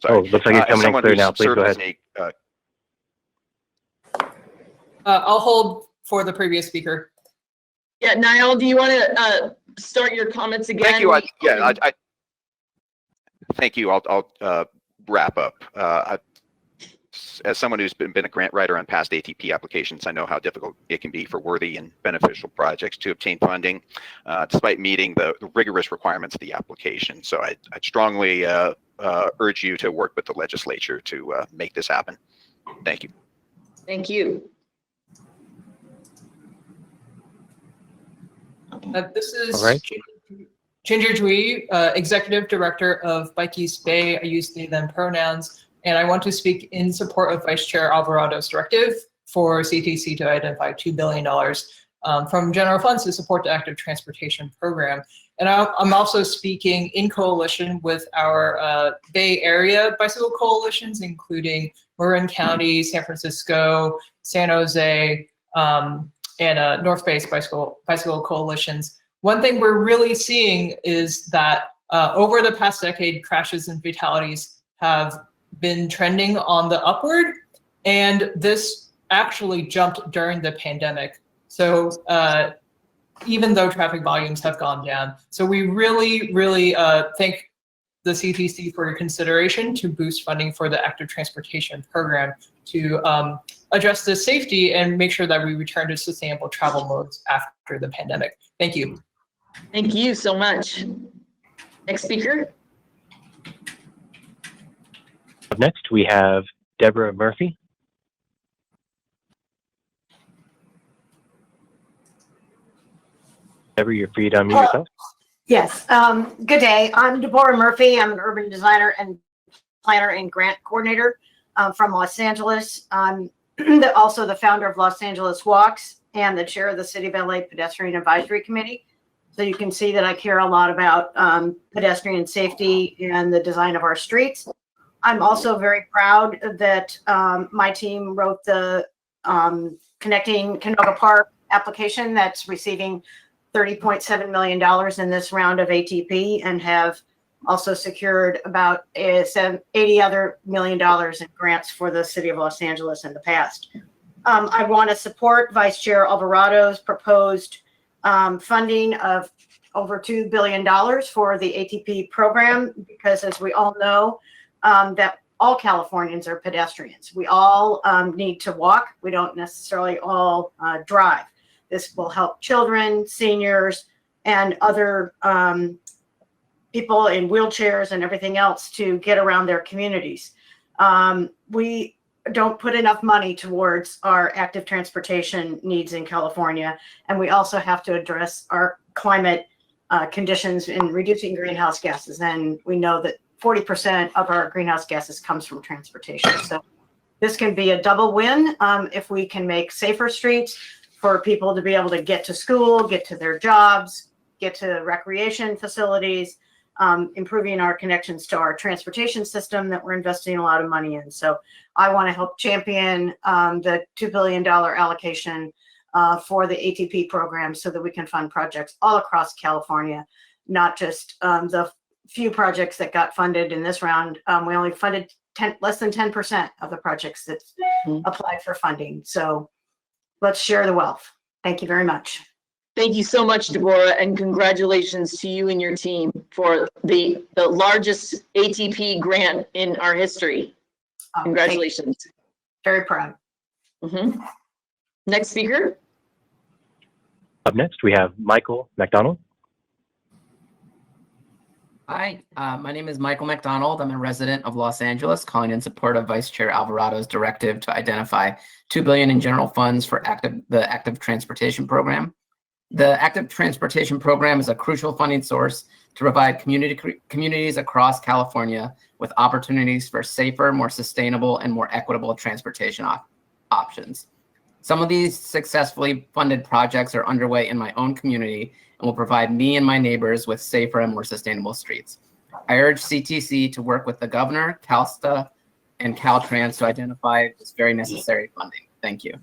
Sorry. Oh, looks like it's coming in clear now. Please go ahead. I'll hold for the previous speaker. Yeah, Niall, do you want to start your comments again? Thank you. Thank you. I'll wrap up. As someone who's been a grant writer on past ATP applications, I know how difficult it can be for worthy and beneficial projects to obtain funding, despite meeting the rigorous requirements of the application. So I strongly urge you to work with the legislature to make this happen. Thank you. Thank you. This is right. Ginger Dewey, Executive Director of Bike East Bay. I use they, them pronouns, and I want to speak in support of Vice Chair Alvarado's directive for CTC to identify $2 billion from general funds to support the active transportation program. And I'm also speaking in coalition with our Bay Area bicycle coalitions, including Marin County, San Francisco, San Jose, and North Base Bicycle Coalitions. One thing we're really seeing is that over the past decade, crashes and fatalities have been trending on the upward, and this actually jumped during the pandemic. So even though traffic volumes have gone down. So we really thank the CTC for your consideration to boost funding for the active transportation program to address the safety and make sure that we return to sustainable travel modes after the pandemic. Thank you. Thank you so much. Next speaker. Up next, we have Deborah Murphy. Deborah, you're free to unmute yourself. Yes. Good day. I'm Deborah Murphy. I'm an urban designer and planner and grant coordinator from Los Angeles. I'm also the founder of Los Angeles Walks and the chair of the City of LA Pedestrian Advisory Committee. So you can see that I care a lot about pedestrian safety and the design of our streets. I'm also very proud that my team wrote the Connecting Canoga Park application that's receiving $30.7 million in this round of ATP and have also secured about $80 other million in grants for the City of Los Angeles in the past. I want to support Vice Chair Alvarado's proposed funding of over $2 billion for the ATP program, because as we all know, that all Californians are pedestrians. We all need to walk. We don't necessarily all drive. This will help children, seniors, and other people in wheelchairs and everything else to get around their communities. We don't put enough money towards our active transportation needs in California, and we also have to address our climate conditions in reducing greenhouse gases. And we know that 40% of our greenhouse gases comes from transportation. So this can be a double win if we can make safer streets for people to be able to get to school, get to their jobs, get to recreation facilities, improving our connections to our transportation system that we're investing a lot of money in. So I want to help champion the $2 billion allocation for the ATP program so that we can fund projects all across California, not just the few projects that got funded in this round. We only funded less than 10% of the projects that applied for funding. So let's share the wealth. Thank you very much. Thank you so much, Deborah, and congratulations to you and your team for the largest ATP grant in our history. Congratulations. Very proud. Next speaker. Up next, we have Michael McDonald. Hi, my name is Michael McDonald. I'm a resident of Los Angeles, calling in support of Vice Chair Alvarado's directive to identify $2 billion in general funds for the active transportation program. The active transportation program is a crucial funding source to provide communities across California with opportunities for safer, more sustainable, and more equitable transportation options. Some of these successfully funded projects are underway in my own community and will provide me and my neighbors with safer and more sustainable streets. I urge CTC to work with the governor, CalSTA, and Caltrans to identify this very necessary funding. Thank you.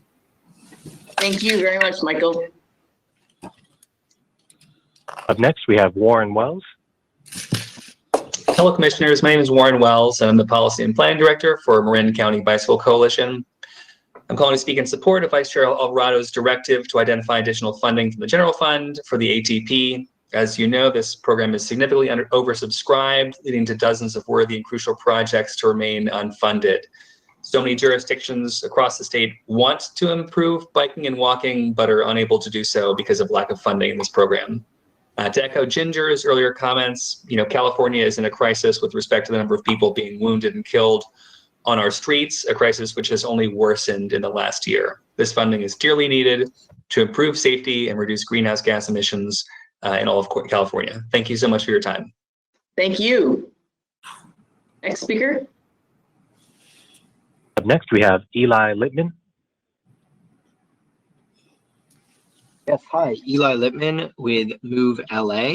Thank you very much, Michael. Up next, we have Warren Wells. Hello, Commissioners. My name is Warren Wells. I'm the Policy and Planning Director for Marin County Bicycle Coalition. I'm calling to speak in support of Vice Chair Alvarado's directive to identify additional funding from the general fund for the ATP. As you know, this program is significantly oversubscribed, leading to dozens of worthy and crucial projects to remain unfunded. So many jurisdictions across the state want to improve biking and walking, but are unable to do so because of lack of funding in this program. To echo Ginger's earlier comments, California is in a crisis with respect to the number of people being wounded and killed on our streets, a crisis which has only worsened in the last year. This funding is dearly needed to improve safety and reduce greenhouse gas emissions in all of California. Thank you so much for your time. Thank you. Next speaker. Up next, we have Eli Littman. Yes, hi, Eli Littman with Move LA.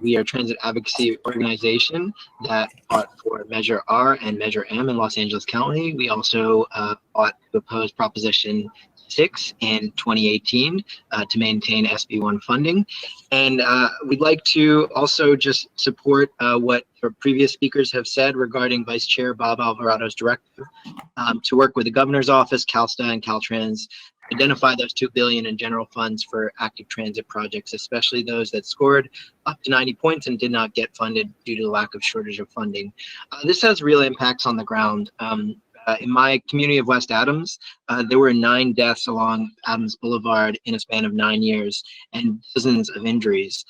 We are a transit advocacy organization that fought for Measure R and Measure M in Los Angeles County. We also fought to oppose Proposition 6 in 2018 to maintain SB1 funding. And we'd like to also just support what our previous speakers have said regarding Vice Chair Bob Alvarado's directive to work with the Governor's Office, CalSTA, and Caltrans, identify those $2 billion in general funds for active transit projects, especially those that scored up to 90 points and did not get funded due to the lack of shortage of funding. This has real impacts on the ground. In my community of West Adams, there were 9 deaths along Adams Boulevard in a span of 9 years and dozens of injuries.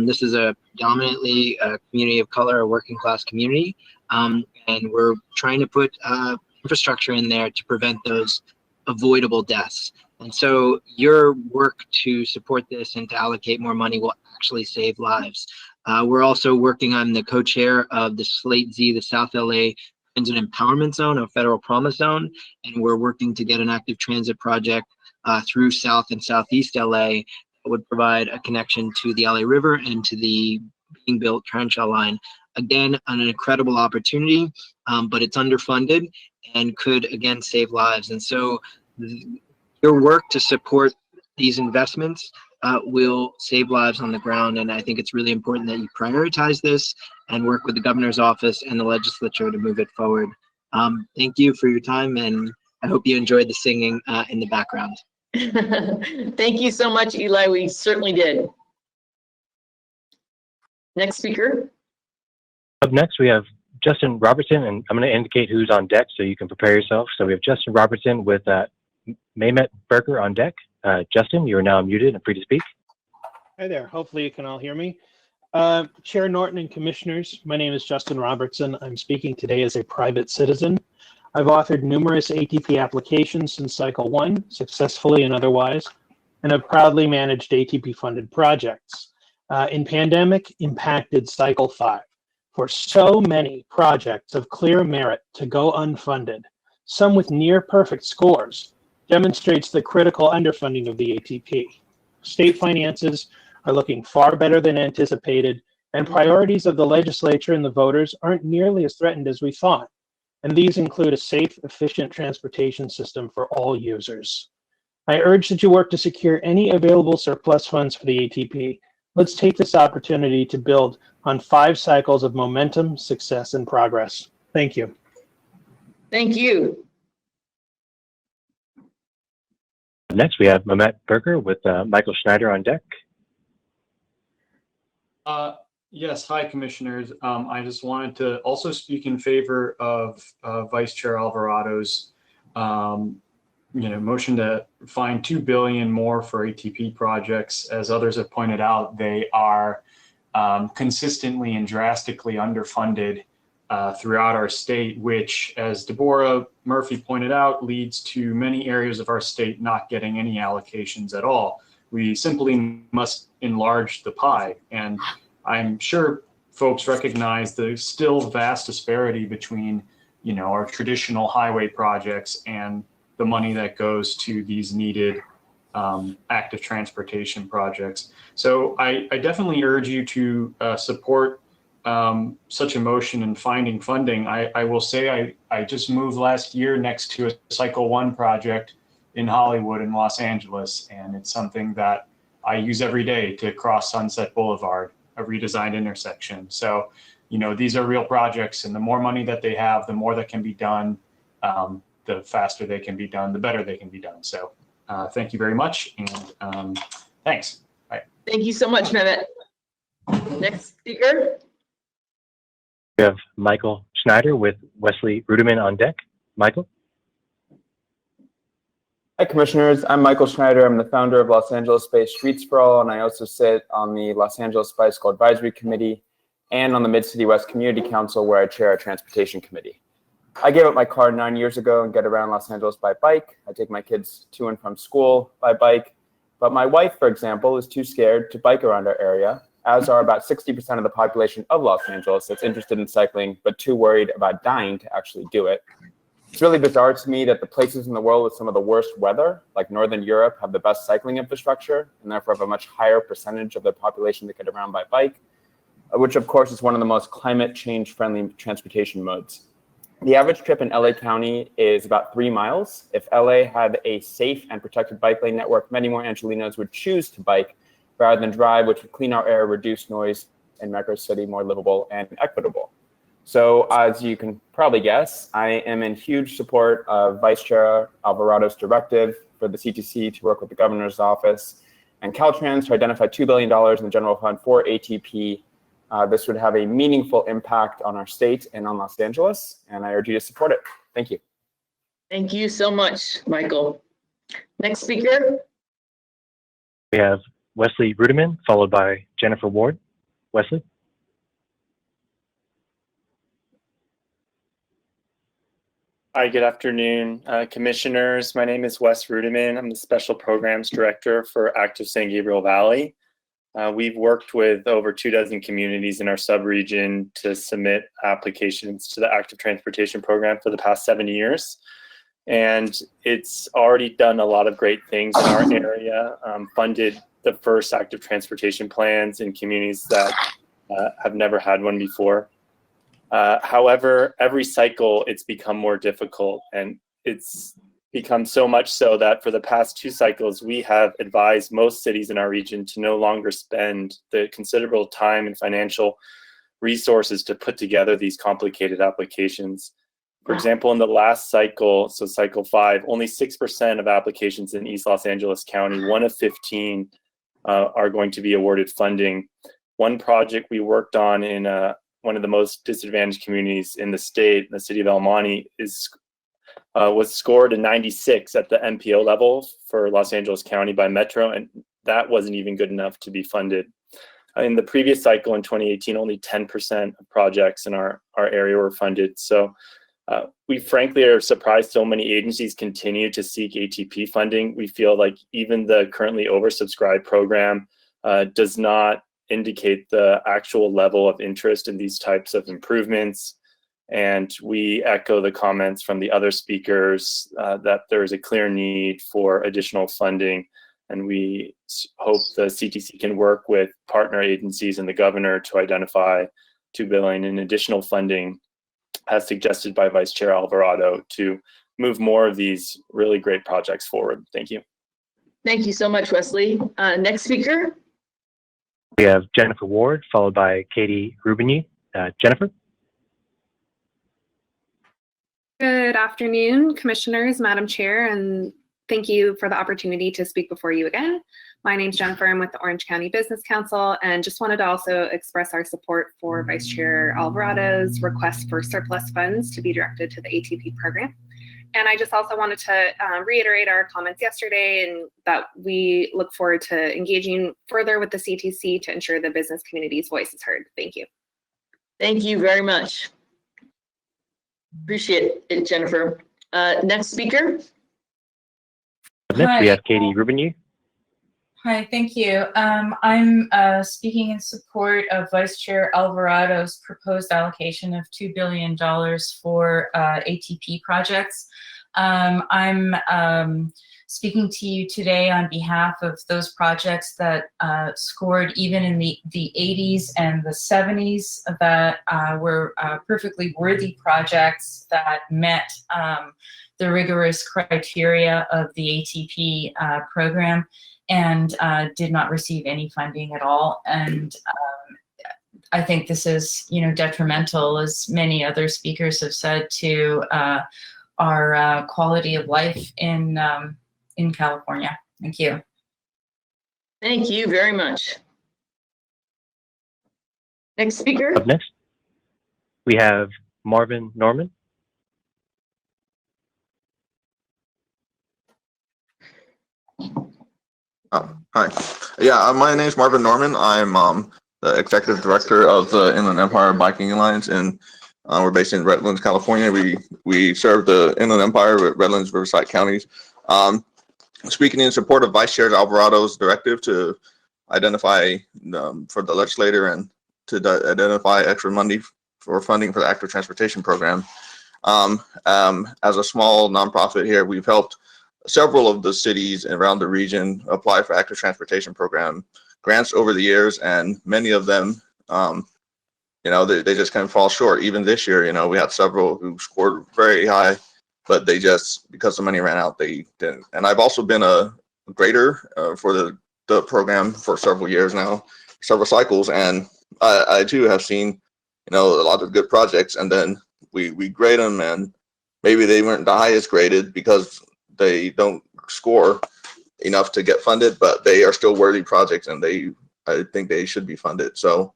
This is a predominantly a community of color, a working class community, and we're trying to put infrastructure in there to prevent those avoidable deaths. And so your work to support this and to allocate more money will actually save lives. We're also working on the co-chair of the Slate Z, the South LA Transit Empowerment Zone, a federal promise zone, and we're working to get an active transit project through South and Southeast LA that would provide a connection to the LA River and to the being built Transhaw line. Again, an incredible opportunity, but it's underfunded and could again save lives. And so your work to support these investments will save lives on the ground. And I think it's really important that you prioritize this and work with the Governor's Office and the legislature to move it forward. Thank you for your time, and I hope you enjoyed the singing in the background. Thank you so much, Eli. We certainly did. Next speaker. Up next, we have Justin Robertson, and I'm going to indicate who's on deck so you can prepare yourself. So we have Justin Robertson with Mehmet Berger on deck. Justin, you are now muted and free to speak. Hi there. Hopefully you can all hear me. Chair Norton and Commissioners, my name is Justin Robertson. I'm speaking today as a private citizen. I've authored numerous ATP applications since Cycle 1, successfully and otherwise, and have proudly managed ATP-funded projects. In pandemic impacted Cycle 5. For so many projects of clear merit to go unfunded, some with near perfect scores, demonstrates the critical underfunding of the ATP. State finances are looking far better than anticipated, and priorities of the legislature and the voters aren't nearly as threatened as we thought. And these include a safe, efficient transportation system for all users. I urge that you work to secure any available surplus funds for the ATP. Let's take this opportunity to build on 5 cycles of momentum, success, and progress. Thank you. Thank you. Next, we have Mehmet Berger with Michael Schneider on deck. Yes, hi, Commissioners. I just wanted to also speak in favor of Vice Chair Alvarado's motion to find $2 billion more for ATP projects. As others have pointed out, they are consistently and drastically underfunded throughout our state, which, as Deborah Murphy pointed out, leads to many areas of our state not getting any allocations at all. We simply must enlarge the pie. And I'm sure folks recognize the still vast disparity between, our traditional highway projects and the money that goes to these needed active transportation projects. So I definitely urge you to support such a motion in finding funding. I will say I just moved last year next to a Cycle 1 project in Hollywood in Los Angeles, and it's something that I use every day to cross Sunset Boulevard, a redesigned intersection. So, these are real projects, and the more money that they have, the more that can be done, the faster they can be done, the better they can be done. So thank you very much, and thanks. Bye. Thank you so much, Mehmet. Next speaker. We have Michael Schneider with Wesley Ruderman on deck. Michael? Hi, Commissioners. I'm Michael Schneider. I'm the founder of Los Angeles-based Street Sprawl, and I also sit on the Los Angeles Bicycle Advisory Committee and on the Mid-City West Community Council, where I chair a transportation committee. I gave up my car 9 years ago and get around Los Angeles by bike. I take my kids to and from school by bike. But my wife, for example, is too scared to bike around our area, as are about 60% of the population of Los Angeles that's interested in cycling, but too worried about dying to actually do it. It's really bizarre to me that the places in the world with some of the worst weather, like Northern Europe, have the best cycling infrastructure and therefore have a much higher percentage of their population that get around by bike, which of course is one of the most climate change friendly transportation modes. The average trip in LA County is about 3 miles. If LA had a safe and protected bike lane network, many more Angelinos would choose to bike rather than drive, which would clean our air, reduce noise, and make our city more livable and equitable. So as you can probably guess, I am in huge support of Vice Chair Alvarado's directive for the CTC to work with the governor's office and Caltrans to identify $2 billion in the general fund for ATP. This would have a meaningful impact on our state and on Los Angeles, and I urge you to support it. Thank you. Thank you so much, Michael. Next speaker. We have Wesley Ruderman, followed by Jennifer Ward. Wesley? Hi, good afternoon, commissioners. My name is Wes Ruderman. I'm the Special Programs Director for Active San Gabriel Valley. We've worked with over 24 communities in our subregion to submit applications to the Active Transportation Program for the past 7 years. And it's already done a lot of great things in our area, funded the first active transportation plans in communities that have never had one before. However, every cycle it's become more difficult, and it's become so much so that for the past 2 cycles, we have advised most cities in our region to no longer spend the considerable time and financial resources to put together these complicated applications. For example, in the last cycle, so cycle 5, only 6% of applications in East Los Angeles County, 1 of 15, are going to be awarded funding. One project we worked on in one of the most disadvantaged communities in the state, the city of El Monte, was scored a 96 at the MPO level for Los Angeles County by Metro, and that wasn't even good enough to be funded. In the previous cycle in 2018, only 10% of projects in our area were funded. So we frankly are surprised so many agencies continue to seek ATP funding. We feel like even the currently oversubscribed program does not indicate the actual level of interest in these types of improvements. And we echo the comments from the other speakers that there is a clear need for additional funding. And we hope the CTC can work with partner agencies and the governor to identify $2 billion in additional funding, as suggested by Vice Chair Alvarado, to move more of these really great projects forward. Thank you. Thank you so much, Wesley. Next speaker. We have Jennifer Ward, followed by Katie Rubini. Jennifer? Good afternoon, commissioners, Madam Chair, and thank you for the opportunity to speak before you again. My name is Jennifer. I'm with the Orange County Business Council, and just wanted to also express our support for Vice Chair Alvarado's request for surplus funds to be directed to the ATP program. And I just also wanted to reiterate our comments yesterday, and that we look forward to engaging further with the CTC to ensure the business community's voice is heard. Thank you. Thank you very much. Appreciate it, Jennifer. Next speaker. Next, we have Katie Rubini. Hi, thank you. I'm speaking in support of Vice Chair Alvarado's proposed allocation of $2 billion for ATP projects. I'm speaking to you today on behalf of those projects that scored even in the 80s and the 70s, that were perfectly worthy projects that met the rigorous criteria of the ATP program, and did not receive any funding at all. And I think this is, detrimental, as many other speakers have said, to our quality of life in California. Thank you. Thank you very much. Next speaker. Up next, we have Marvin Norman. Hi. Yeah, my name is Marvin Norman. I'm the Executive Director of the Inland Empire Biking Alliance, and we're based in Redlands, California. We serve the Inland Empire with Redlands, Riverside counties. Speaking in support of Vice Chair Alvarado's directive to identify for the legislator and to identify extra money for funding for the active transportation program. As a small nonprofit here, we've helped several of the cities around the region apply for active transportation program grants over the years, and many of them they just kind of fall short. Even this year, we had several who scored very high, but they just, because the money ran out, they didn't. And I've also been a grader for the program for several years now, several cycles, and I too have seen, a lot of good projects, and then we grade them, and maybe they weren't the highest graded because they don't score enough to get funded, but they are still worthy projects, and I think they should be funded. So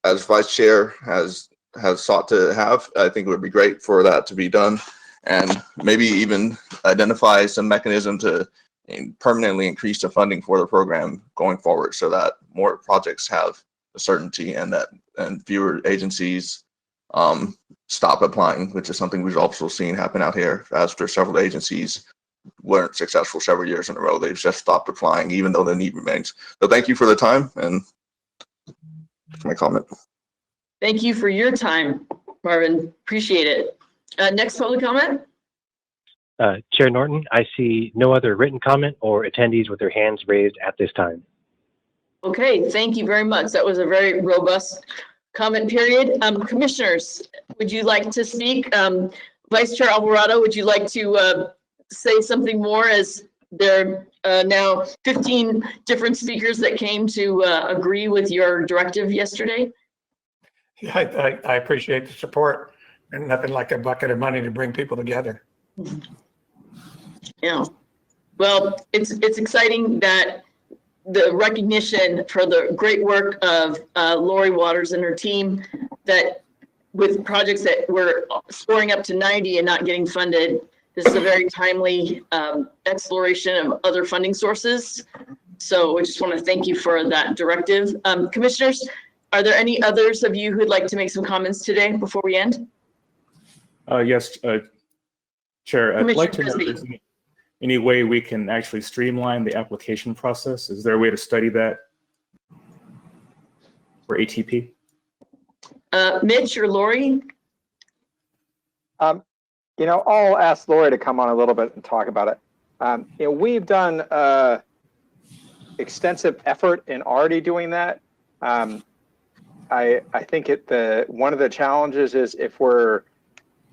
as vice chair has sought to have, I think it would be great for that to be done, and maybe even identify some mechanism to permanently increase the funding for the program going forward, so that more projects have the certainty and fewer agencies stop applying, which is something we've also seen happen out here. After several agencies weren't successful several years in a row, they've just stopped applying, even though the need remains. So thank you for the time, and my comment. Thank you for your time, Marvin. Appreciate it. Next public comment. Chair Norton, I see no other written comment or attendees with their hands raised at this time. Okay, thank you very much. That was a very robust comment period. Commissioners, would you like to speak? Vice Chair Alvarado, would you like to say something more, as there are now 15 different speakers that came to agree with your directive yesterday? Yeah, I appreciate the support, and nothing like a bucket of money to bring people together. Yeah, well, it's exciting that the recognition for the great work of Lori Waters and her team, that with projects that were scoring up to 90 and not getting funded, this is a very timely exploration of other funding sources. So I just want to thank you for that directive. Commissioners, are there any others of you who'd like to make some comments today before we end? Yes, Chair, I'd like to know if there's any way we can actually streamline the application process. Is there a way to study that for ATP? Mitch or Lori? I'll ask Lori to come on a little bit and talk about it. We've done extensive effort in already doing that. I think one of the challenges is if we're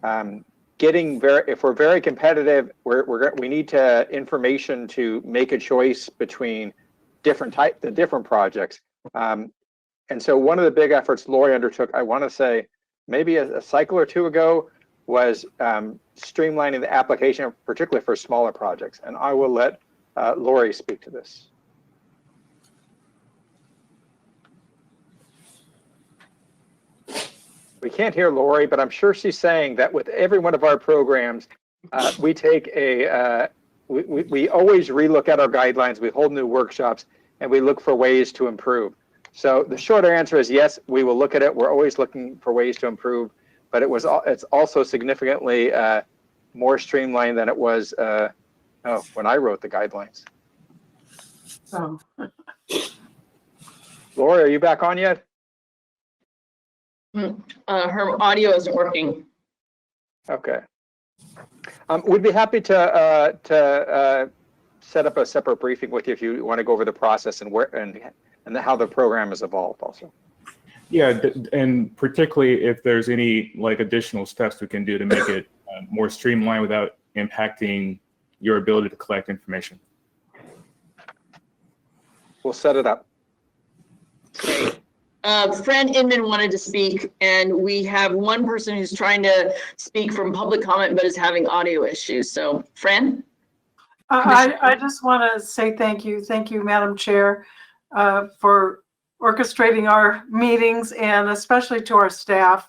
very competitive, we need information to make a choice between the different projects. And so one of the big efforts Lori undertook, I want to say maybe a cycle or two ago, was streamlining the application, particularly for smaller projects. And I will let Lori speak to this. We can't hear Lori, but I'm sure she's saying that with every one of our programs, we take we always relook at our guidelines, we hold new workshops, and we look for ways to improve. So the shorter answer is yes, we will look at it. We're always looking for ways to improve, but it's also significantly more streamlined than it was when I wrote the guidelines. So, Lori, are you back on yet? Her audio isn't working. Okay. We'd be happy to set up a separate briefing with you if you want to go over the process and how the program has evolved also. Yeah, and particularly if there's any additional steps we can do to make it more streamlined without impacting your ability to collect information. We'll set it up. Great. Fran Inman wanted to speak, and we have one person who's trying to speak from public comment but is having audio issues. So, Fran? I just want to say thank you, Madam Chair, for orchestrating our meetings, and especially to our staff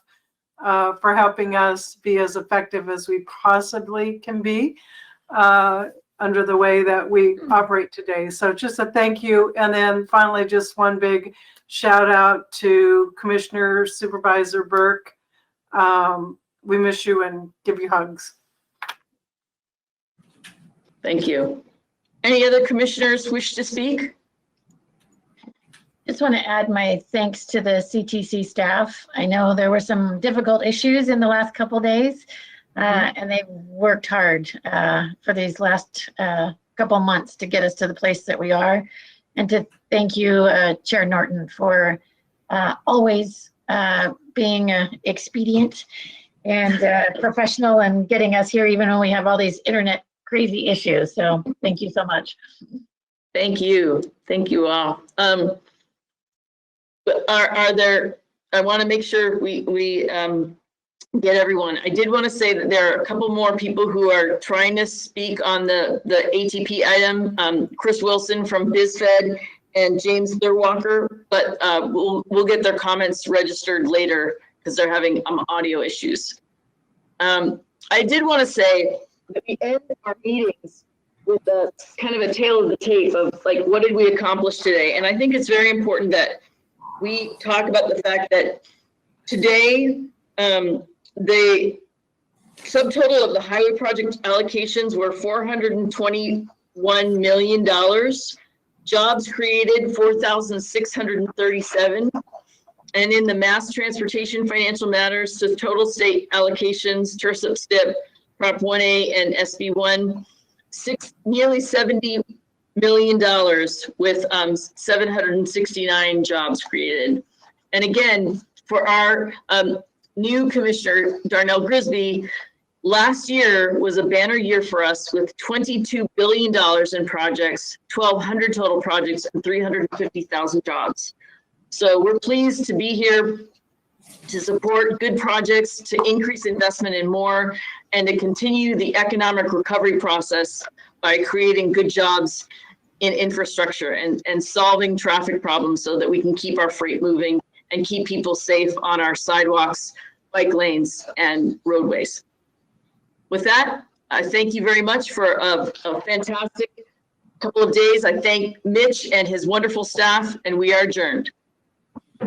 for helping us be as effective as we possibly can be under the way that we operate today. So just a thank you. And then finally, just one big shout out to Commissioner Supervisor Burke. We miss you and give you hugs. Thank you. Any other commissioners wish to speak? Just want to add my thanks to the CTC staff. I know there were some difficult issues in the last couple of days, and they've worked hard for these last couple months to get us to the place that we are. And to thank you, Chair Norton, for always being expedient and professional and getting us here, even when we have all these internet crazy issues. So thank you so much. Thank you. Thank you all. Are there, I want to make sure we get everyone. I did want to say that there are a couple more people who are trying to speak on the ATP item. Chris Wilson from BizFed and James Thurwalker, but we'll get their comments registered later because they're having audio issues. I did want to say that we end our meetings with a kind of a tale of the tape of like, what did we accomplish today? And I think it's very important that we talk about the fact that today, the subtotal of the highway project allocations were $421 million. Jobs created 4,637. And in the mass transportation financial matters, so total state allocations, TRSIP, STIP, Prop 1A and SB1, nearly $70 million with 769 jobs created. And again, for our new commissioner, Darnell Grisby, last year was a banner year for us with $22 billion in projects, 1,200 total projects, and 350,000 jobs. So we're pleased to be here to support good projects, to increase investment in more, and to continue the economic recovery process by creating good jobs in infrastructure and solving traffic problems so that we can keep our freight moving and keep people safe on our sidewalks, bike lanes, and roadways. With that, I thank you very much for a fantastic couple of days. I thank Mitch and his wonderful staff, and we are adjourned.